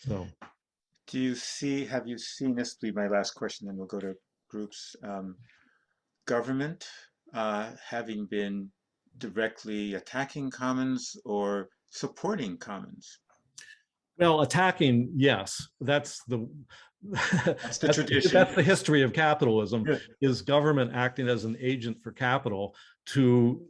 Speaker 2: So,
Speaker 1: have you seen, this will be my last question, then we'll go to groups, government having been directly attacking commons or supporting commons?
Speaker 2: well, attacking, yes, that's the
Speaker 1: tradition.
Speaker 2: That's the history of capitalism.
Speaker 1: Yeah.
Speaker 2: Is government acting as an agent for capital to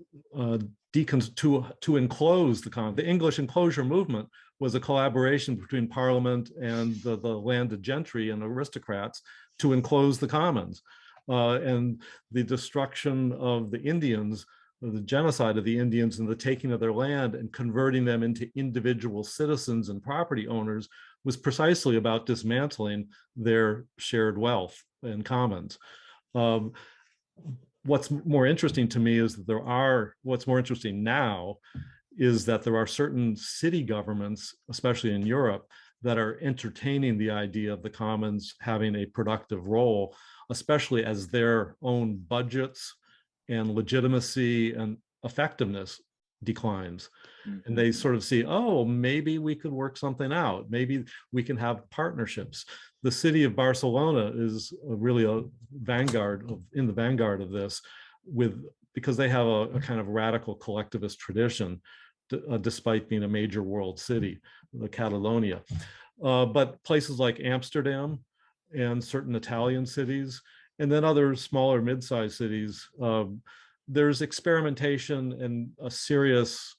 Speaker 2: enclose the commons. The English enclosure movement was a collaboration between Parliament and the landed gentry and aristocrats to enclose the commons. And the destruction of the Indians, the genocide of the Indians and the taking of their land and converting them into individual citizens and property owners was precisely about dismantling their shared wealth and commons. What's more interesting to me is that what's more interesting now is that there are certain city governments, especially in Europe, that are entertaining the idea of the commons having a productive role, especially as their own budgets and legitimacy and effectiveness declines. And they sort of see, oh, maybe we could work something out. Maybe we can have partnerships. The city of Barcelona is really in the vanguard of this, because they have a kind of radical collectivist tradition, despite being a major world city, the Catalonia. But places like Amsterdam and certain Italian cities, and then other smaller mid-sized cities, there's experimentation and a serious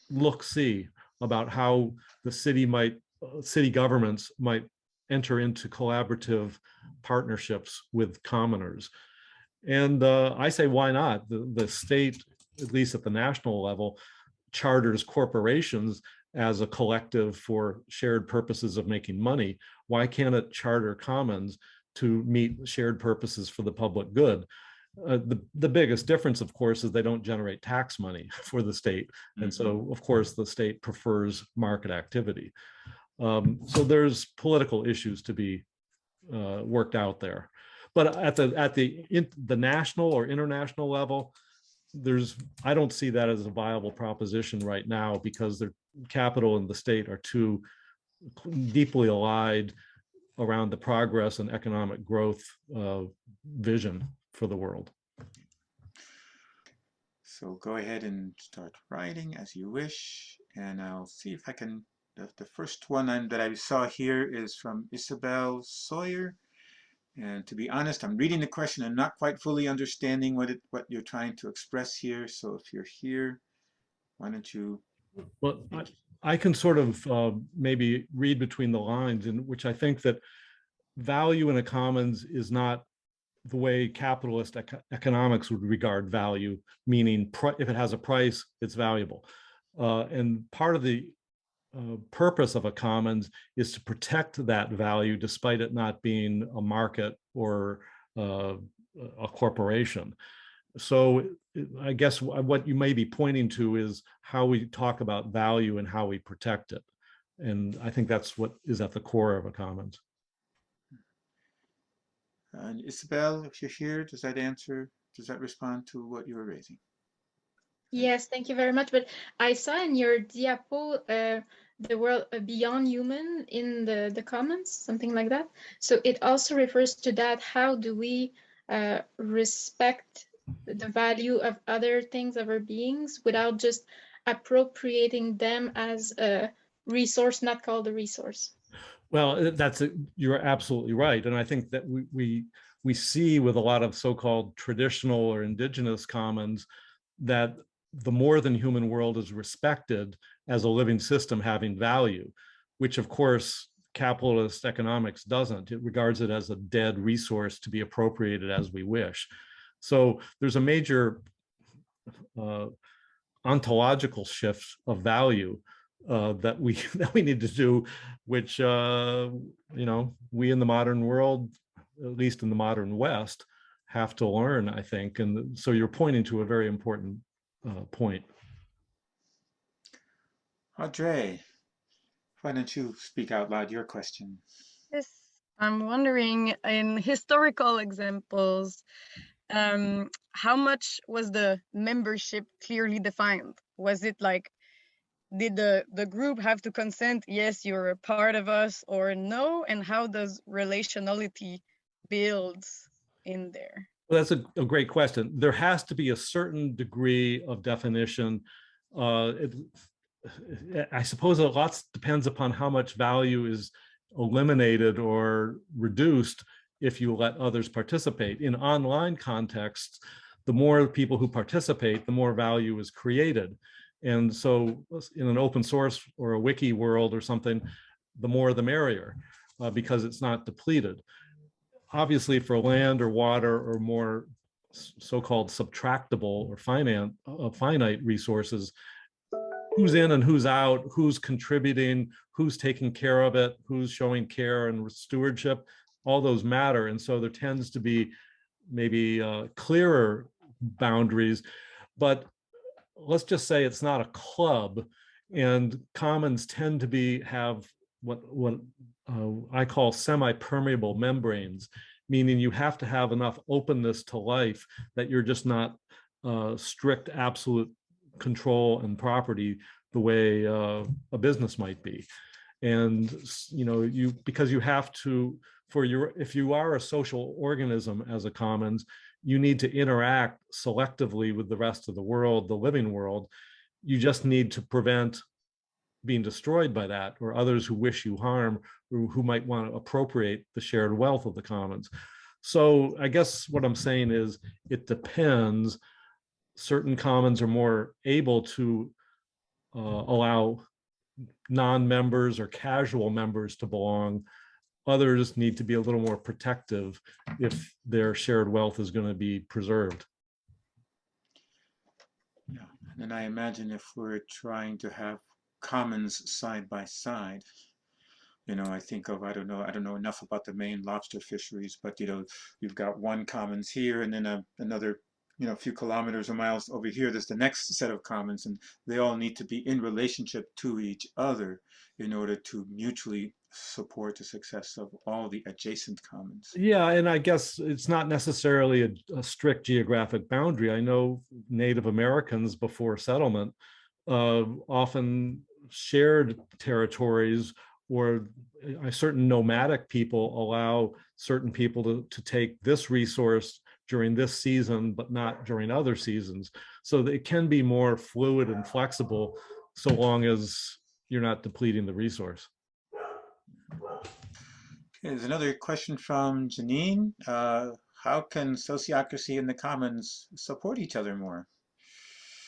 Speaker 2: look-see about how the city governments might enter into collaborative partnerships with commoners. And I say, why not? The state, at least at the national level, charters corporations as a collective for shared purposes of making money. Why can't it charter commons to meet shared purposes for the public good? The biggest difference, of course, is they don't generate tax money for the state. And so, of course, the state prefers market activity. So there's political issues to be worked out there. But at the national or international level, I don't see that as a viable proposition right now, because the capital and the state are too deeply allied around the progress and economic growth vision for the world.
Speaker 1: So go ahead and start writing as you wish, and I'll see if I can. The first one that I saw here is from Isabel Sawyer. And to be honest, I'm reading the question and not quite fully understanding what you're trying to express here. So if you're here, why don't you?
Speaker 2: Well, I can sort of maybe read between the lines, in which I think that value in a commons is not the way capitalist economics would regard value, meaning if it has a price, it's valuable. And part of the purpose of a commons is to protect that value, despite it not being a market or a corporation. So I guess what you may be pointing to is how we talk about value and how we protect it. And I think that's what is at the core of a commons.
Speaker 1: And Isabel, if you're here, does that respond to what you were raising?
Speaker 3: Yes, thank you very much. But I saw in your diapo the world beyond human in the commons, something like that. So it also refers to that. How do we respect the value of other things, other beings, without just appropriating them as a resource not called a resource?
Speaker 2: Well, you're absolutely right. And I think that we see with a lot of so-called traditional or indigenous commons that the more than human world is respected as a living system having value, which of course capitalist economics doesn't. It regards it as a dead resource to be appropriated as we wish. So there's a major ontological shift of value that we need to do, which we in the modern world, at least in the modern West, have to learn, I think. And so you're pointing to a very important point.
Speaker 1: Audrey, why don't you speak out loud your question?
Speaker 4: Yes, I'm wondering, in historical examples, how much was the membership clearly defined? Was it like, did the group have to consent, yes, you're a part of us, or no? And how does relationality build in there?
Speaker 2: Well, that's a great question. There has to be a certain degree of definition. I suppose a lot depends upon how much value is eliminated or reduced if you let others participate. In online contexts, the more people who participate, the more value is created. And so in an open source or a wiki world or something, the more the merrier, because it's not depleted. Obviously, for land or water or more so-called subtractable or finite resources, who's in and who's out, who's contributing, who's taking care of it, who's showing care and stewardship, all those matter. And so there tends to be maybe clearer boundaries, but let's just say it's not a club, and commons tend to have what I call semi-permeable membranes, meaning you have to have enough openness to life that you're just not strict absolute control and property the way a business might be. And because you have to, if you are a social organism as a commons, you need to interact selectively with the rest of the world, the living world. You just need to prevent being destroyed by that, or others who wish you harm, or who might want to appropriate the shared wealth of the commons. So I guess what I'm saying is it depends. Certain commons are more able to allow non-members or casual members to belong. Others need to be a little more protective if their shared wealth is going to be preserved.
Speaker 1: Yeah, and I imagine if we're trying to have commons side by side. You know, I think of, I don't know enough about the Maine lobster fisheries, but you know, you've got one commons here, and then another, you know, a few kilometers or miles over here, there's the next set of commons, and they all need to be in relationship to each other in order to mutually support the success of all the adjacent commons.
Speaker 2: Yeah, and I guess it's not necessarily a strict geographic boundary. I know Native Americans before settlement often shared territories, or certain nomadic people allow certain people to take this resource during this season, but not during other seasons. So it can be more fluid and flexible so long as you're not depleting the resource.
Speaker 1: Okay, there's another question from Janine. How can sociocracy and the commons support each other more?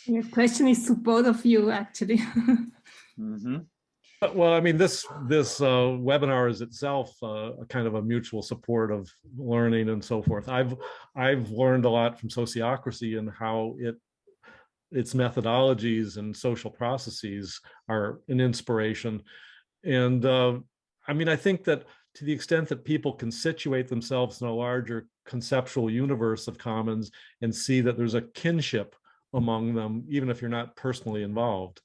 Speaker 5: Your question is to both of you, actually.
Speaker 1: Mm-hmm.
Speaker 2: Well, I mean, this webinar is itself a kind of a mutual support of learning and so forth. I've learned a lot from sociocracy and how its methodologies and social processes are an inspiration. And I mean, I think that to the extent that people can situate themselves in a larger conceptual universe of commons and see that there's a kinship among them, even if you're not personally involved.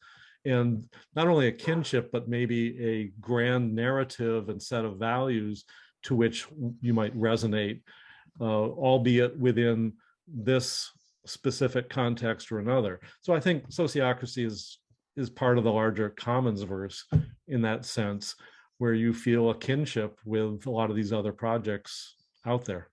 Speaker 2: And not only a kinship, but maybe a grand narrative and set of values to which you might resonate, albeit within this specific context or another. So I think sociocracy is part of the larger commonsverse in that sense, where you feel a kinship with a lot of these other projects out there.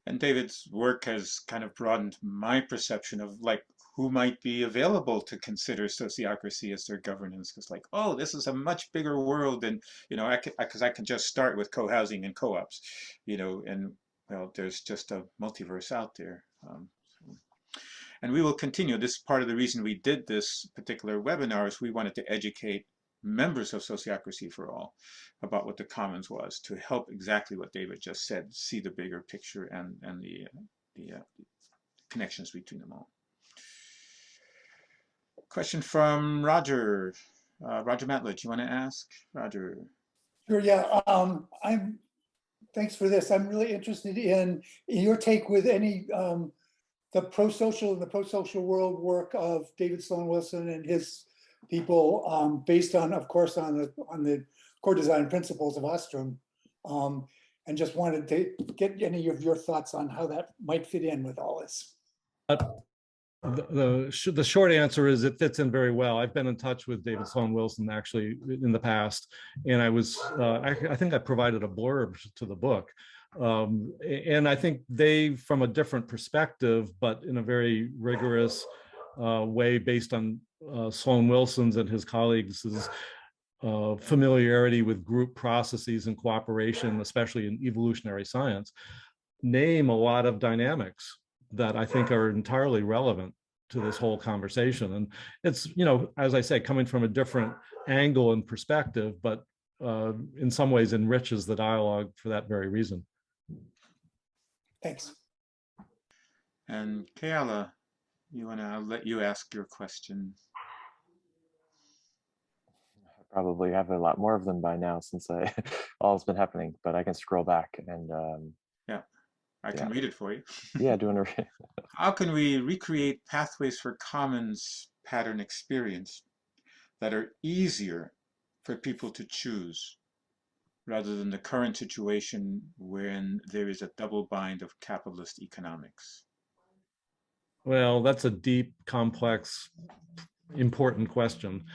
Speaker 1: And David's work has kind of broadened my perception of like who might be available to consider sociocracy as their governance. Because like, oh, this is a much bigger world than, you know, because I can just start with co-housing and co-ops, you know, and well, there's just a multiverse out there. And we will continue. This is part of the reason we did this particular webinar is we wanted to educate members of Sociocracy for All about what the commons was, to help exactly what David just said, see the bigger picture and the connections between them all. Question from Roger. Roger Matledge, you want to ask? Roger.
Speaker 6: Sure, yeah. Thanks for this. I'm really interested in your take with any the pro-social and the pro-social world work of David Sloan Wilson and his people, based on, of course, on the core design principles of Ostrom, and just wanted to get any of your thoughts on how that might fit in with all this.
Speaker 2: The short answer is it fits in very well. I've been in touch with David Sloan Wilson actually in the past, and I think I provided a blurb to the book. And I think they, from a different perspective, but in a very rigorous way based on Sloan Wilson's and his colleagues' familiarity with group processes and cooperation, especially in evolutionary science, name a lot of dynamics that I think are entirely relevant to this whole conversation. And it's, you know, as I say, coming from a different angle and perspective, but in some ways enriches the dialogue for that very reason.
Speaker 6: Thanks.
Speaker 1: And Keala, I'll let you ask your question.
Speaker 7: I probably have a lot more of them by now since all has been happening, but I can scroll back and
Speaker 1: yeah, I can read it for you.
Speaker 7: Yeah, doing it.
Speaker 1: How can we recreate pathways for commons pattern experience that are easier for people to choose, rather than the current situation wherein there is a double bind of capitalist economics?
Speaker 2: Well, that's a deep, complex, important question.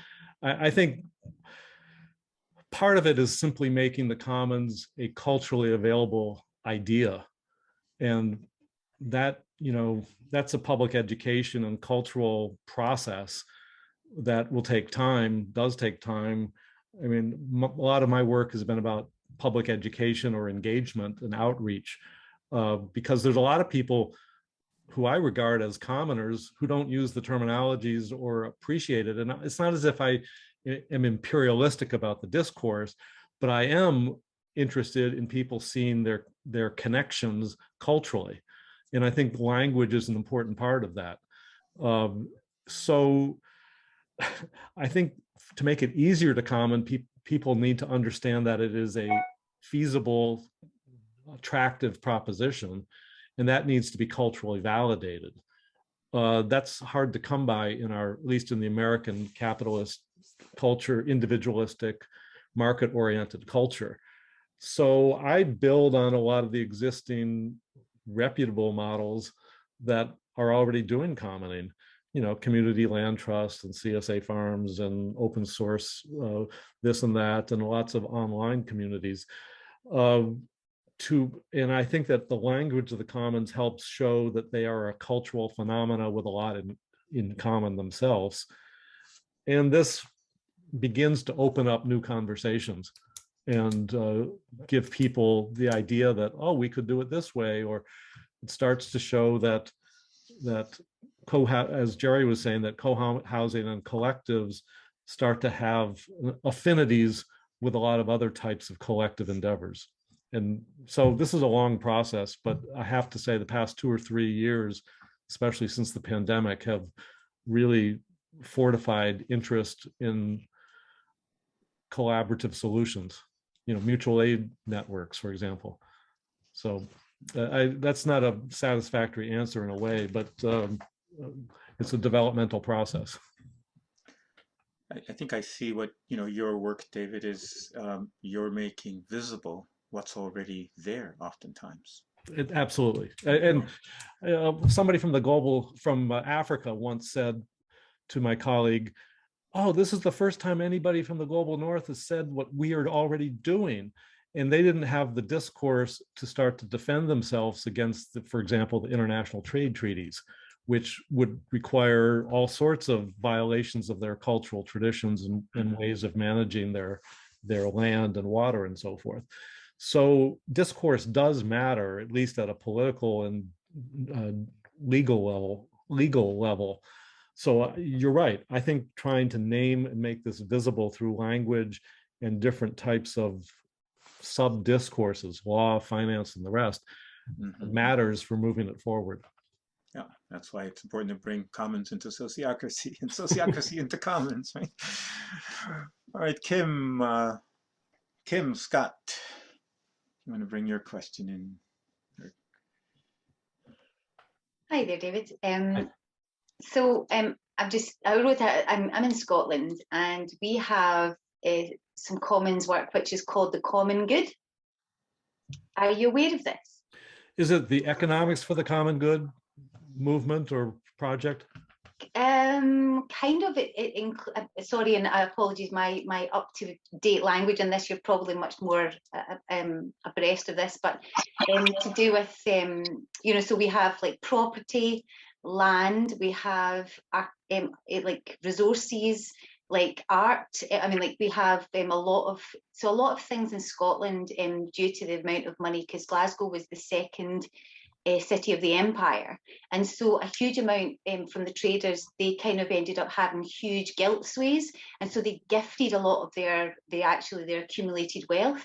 Speaker 2: I think part of it is simply making the commons a culturally available idea. And that, you know, that's a public education and cultural process that will take time, does take time. I mean, a lot of my work has been about public education or engagement and outreach, because there's a lot of people who I regard as commoners who don't use the terminologies or appreciate it. And it's not as if I am imperialistic about the discourse, but I am interested in people seeing their connections culturally. And I think language is an important part of that. So I think to make it easier to common, people need to understand that it is a feasible, attractive proposition, and that needs to be culturally validated. That's hard to come by in our, at least in the American capitalist culture, individualistic, market-oriented culture. So I build on a lot of the existing reputable models that are already doing commoning, you know, community land trust and CSA farms and open source, this and that, and lots of online communities. And I think that the language of the commons helps show that they are a cultural phenomena with a lot in common themselves. And this begins to open up new conversations and give people the idea that, oh, we could do it this way, or it starts to show that as Jerry was saying, that co-housing and collectives start to have affinities with a lot of other types of collective endeavors. And so this is a long process, but I have to say the past 2 or 3 years, especially since the pandemic, have really fortified interest in collaborative solutions, you know, mutual aid networks, for example. So that's not a satisfactory answer in a way, but it's a developmental process.
Speaker 1: I think I see what, you know, your work, David, is you're making visible what's already there oftentimes.
Speaker 2: Absolutely. And somebody from Africa once said to my colleague, oh, this is the first time anybody from the global north has said what we are already doing. And they didn't have the discourse to start to defend themselves against, for example, the international trade treaties, which would require all sorts of violations of their cultural traditions and ways of managing their land and water and so forth. So discourse does matter, at least at a political and legal level. So you're right. I think trying to name and make this visible through language and different types of sub-discourses, law, finance, and the rest, matters for moving it forward.
Speaker 1: Yeah, that's why it's important to bring commons into sociocracy and sociocracy into commons, right? All right, Kim Scott, you want to bring your question in?
Speaker 8: Hi there, David. So I'm in Scotland, and we have some commons work which is called the Common Good. Are you aware of this?
Speaker 2: Is it the Economics for the Common Good movement or project?
Speaker 8: Kind of. Sorry, and apologies, my up-to-date language on this. You're probably much more abreast of this, but to do with you know, so we have like property, land, we have like resources, like art. I mean, like we have a lot of things in Scotland due to the amount of money, because Glasgow was the second city of the empire, and so a huge amount from the traders, they kind of ended up having huge gilt sways, and so they gifted a lot of their accumulated wealth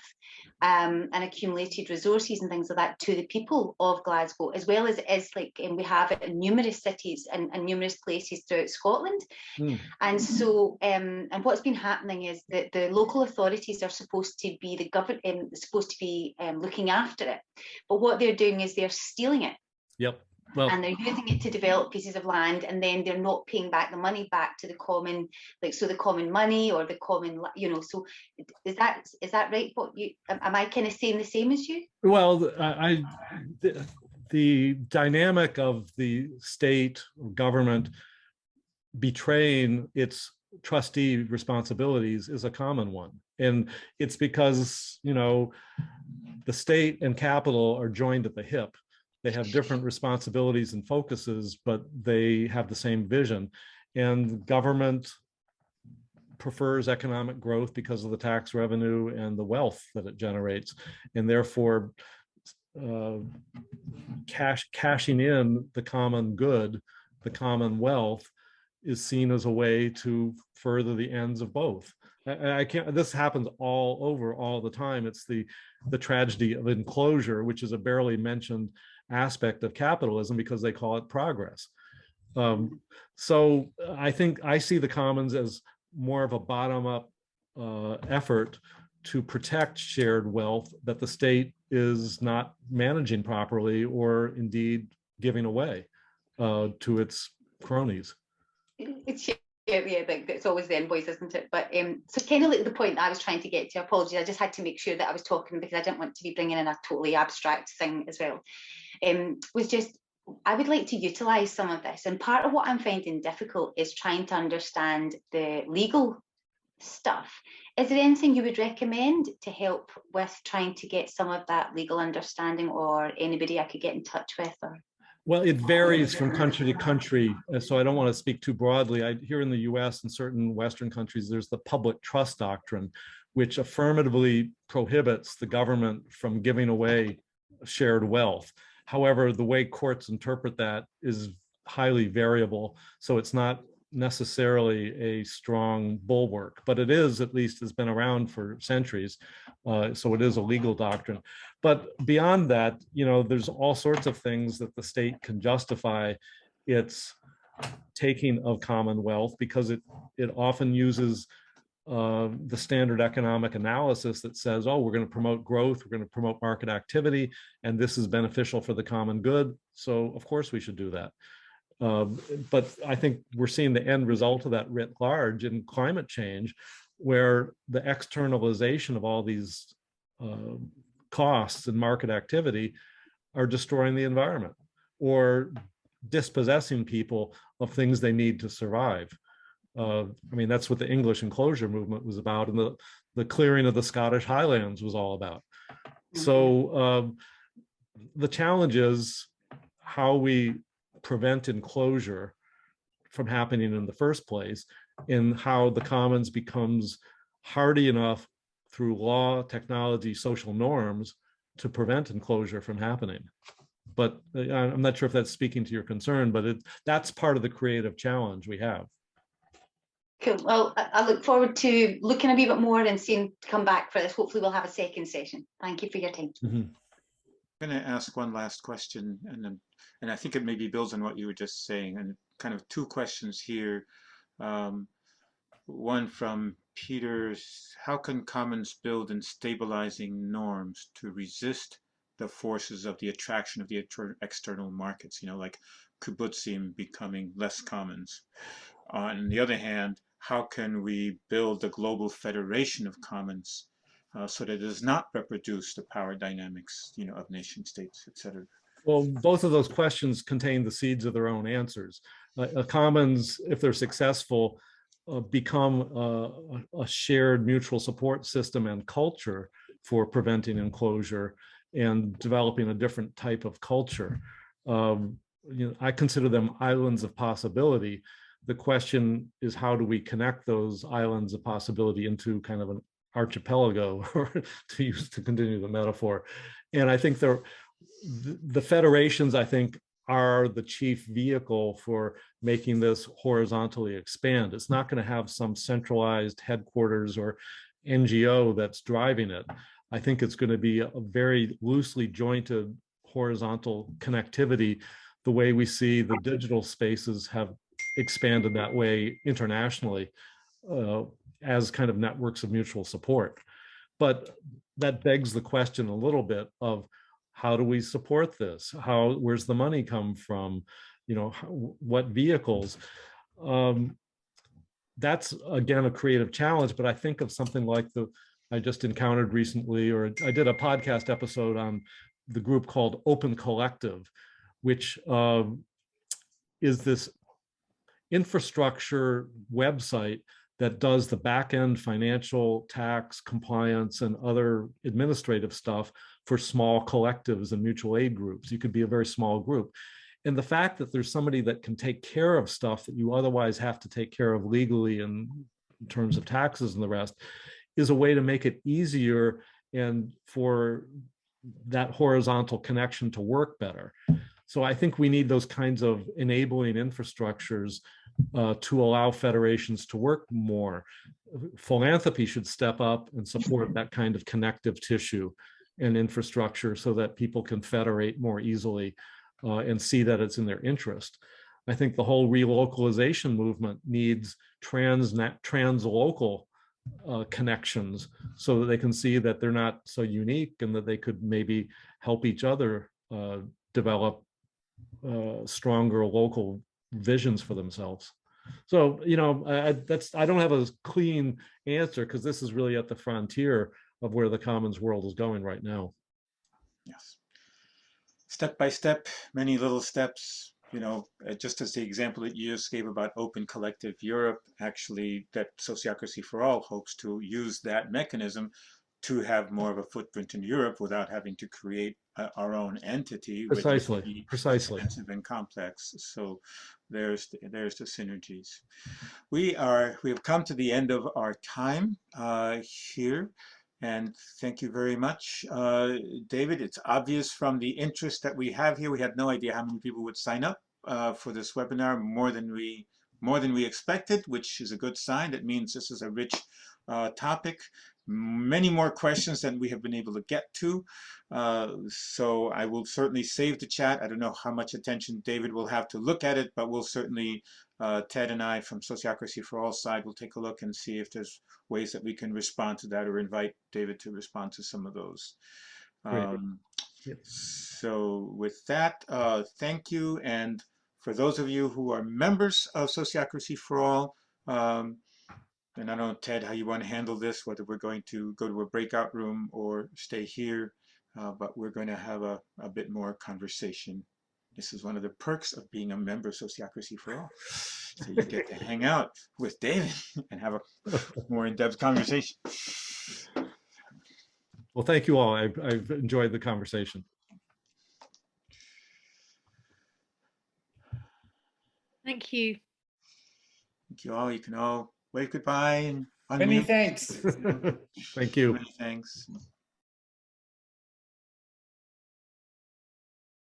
Speaker 8: and accumulated resources and things like that to the people of Glasgow, as well as like, and we have it in numerous cities and numerous places throughout Scotland. And so and what's been happening is that the local authorities are supposed to be looking after it, but what they're doing is they're stealing it.
Speaker 2: Yep. Well,
Speaker 8: and they're using it to develop pieces of land, and then they're not paying back the money back to the common, like, so the common money or the common, you know. So is that right? What you, am I kind of saying the same as you?
Speaker 2: Well, the dynamic of the state or government betraying its trustee responsibilities is a common one, and it's because, you know, the state and capital are joined at the hip. They have different responsibilities and focuses, but they have the same vision. And government prefers economic growth because of the tax revenue and the wealth that it generates. And therefore, cashing in the common good, the common wealth, is seen as a way to further the ends of both. This happens all over all the time. It's the tragedy of enclosure, which is a barely mentioned aspect of capitalism because they call it progress. So I think I see the commons as more of a bottom-up effort to protect shared wealth that the state is not managing properly or indeed giving away to its cronies.
Speaker 8: It's yeah, but it's always the invoice, isn't it? But so kind of like the point that I was trying to get to, apologies, I just had to make sure that I was talking because I didn't want to be bringing in a totally abstract thing as well. Was just, I would like to utilize some of this, and part of what I'm finding difficult is trying to understand the legal stuff. Is there anything you would recommend to help with trying to get some of that legal understanding, or anybody I could get in touch with? Or
Speaker 2: well, it varies from country to country, so I don't want to speak too broadly. Here in the US and certain Western countries, there's the public trust doctrine, which affirmatively prohibits the government from giving away shared wealth. However, the way courts interpret that is highly variable, so it's not necessarily a strong bulwark, but it is, at least has been around for centuries. So it is a legal doctrine. But beyond that, there's all sorts of things that the state can justify its taking of commonwealth, because it often uses the standard economic analysis that says, oh, we're going to promote growth, we're going to promote market activity, and this is beneficial for the common good. So of course we should do that. But I think we're seeing the end result of that writ large in climate change, where the externalization of all these costs and market activity are destroying the environment or dispossessing people of things they need to survive. I mean, that's what the English enclosure movement was about, and the clearing of the Scottish Highlands was all about. So the challenge is how we prevent enclosure from happening in the first place, and how the commons becomes hardy enough through law, technology, social norms to prevent enclosure from happening. But I'm not sure if that's speaking to your concern, but that's part of the creative challenge we have.
Speaker 8: Cool. Well, I look forward to looking a wee bit more and seeing come back for this. Hopefully we'll have a second session. Thank you for your time.
Speaker 2: Mm-hmm.
Speaker 1: I'm going to ask one last question, and I think it maybe builds on what you were just saying, and kind of two questions here. One from Peter: how can commons build in stabilizing norms to resist the forces of the attraction of the external markets, like kibbutzim becoming less commons? On the other hand, how can we build a global federation of commons so that it does not reproduce the power dynamics, of nation states, etc.?
Speaker 2: Well, both of those questions contain the seeds of their own answers. Commons, if they're successful, become a shared mutual support system and culture for preventing enclosure and developing a different type of culture. I consider them islands of possibility. The question is, how do we connect those islands of possibility into kind of an archipelago, or to continue the metaphor? And I think the federations, I think, are the chief vehicle for making this horizontally expand. It's not going to have some centralized headquarters or NGO that's driving it. I think it's going to be a very loosely jointed horizontal connectivity, the way we see the digital spaces have expanded that way internationally, as kind of networks of mutual support. But that begs the question a little bit of, how do we support this? Where's the money come from? What vehicles? That's, again, a creative challenge, but I think of something like I just encountered recently, or I did a podcast episode on the group called Open Collective, which is this infrastructure website that does the back-end financial, tax, compliance, and other administrative stuff for small collectives and mutual aid groups. You could be a very small group. And the fact that there's somebody that can take care of stuff that you otherwise have to take care of legally in terms of taxes and the rest is a way to make it easier and for that horizontal connection to work better. So I think we need those kinds of enabling infrastructures to allow federations to work more. Philanthropy should step up and support that kind of connective tissue and infrastructure so that people can federate more easily and see that it's in their interest. I think the whole relocalization movement needs translocal connections so that they can see that they're not so unique and that they could maybe help each other develop stronger local visions for themselves. So, you know, I don't have a clean answer because this is really at the frontier of where the commons world is going right now.
Speaker 1: Yes. Step by step, many little steps, you know, just as the example that you just gave about Open Collective Europe, actually that Sociocracy for All hopes to use that mechanism to have more of a footprint in Europe without having to create our own entity, which would be
Speaker 2: Precisely.
Speaker 1: expensive and complex. So there's the synergies. We have come to the end of our time here. And thank you very much, David. It's obvious from the interest that we have here. We had no idea how many people would sign up for this webinar, more than we expected, which is a good sign. That means this is a rich topic. Many more questions than we have been able to get to. So I will certainly save the chat. I don't know how much attention David will have to look at it, but we'll certainly, Ted and I from Sociocracy for All side will take a look and see if there's ways that we can respond to that or invite David to respond to some of those. So with that, thank you. And for those of you who are members of Sociocracy for All, and I don't know, Ted, how you want to handle this, whether we're going to go to a breakout room or stay here, but we're going to have a bit more conversation. This is one of the perks of being a member of Sociocracy for All. So you get to hang out with David and have a more in-depth conversation.
Speaker 2: Well, thank you all. I've enjoyed the conversation.
Speaker 9: Thank you.
Speaker 1: Thank you all. You can all wave goodbye and unmute.
Speaker 6: Many thanks.
Speaker 2: Thank you.
Speaker 1: Many thanks.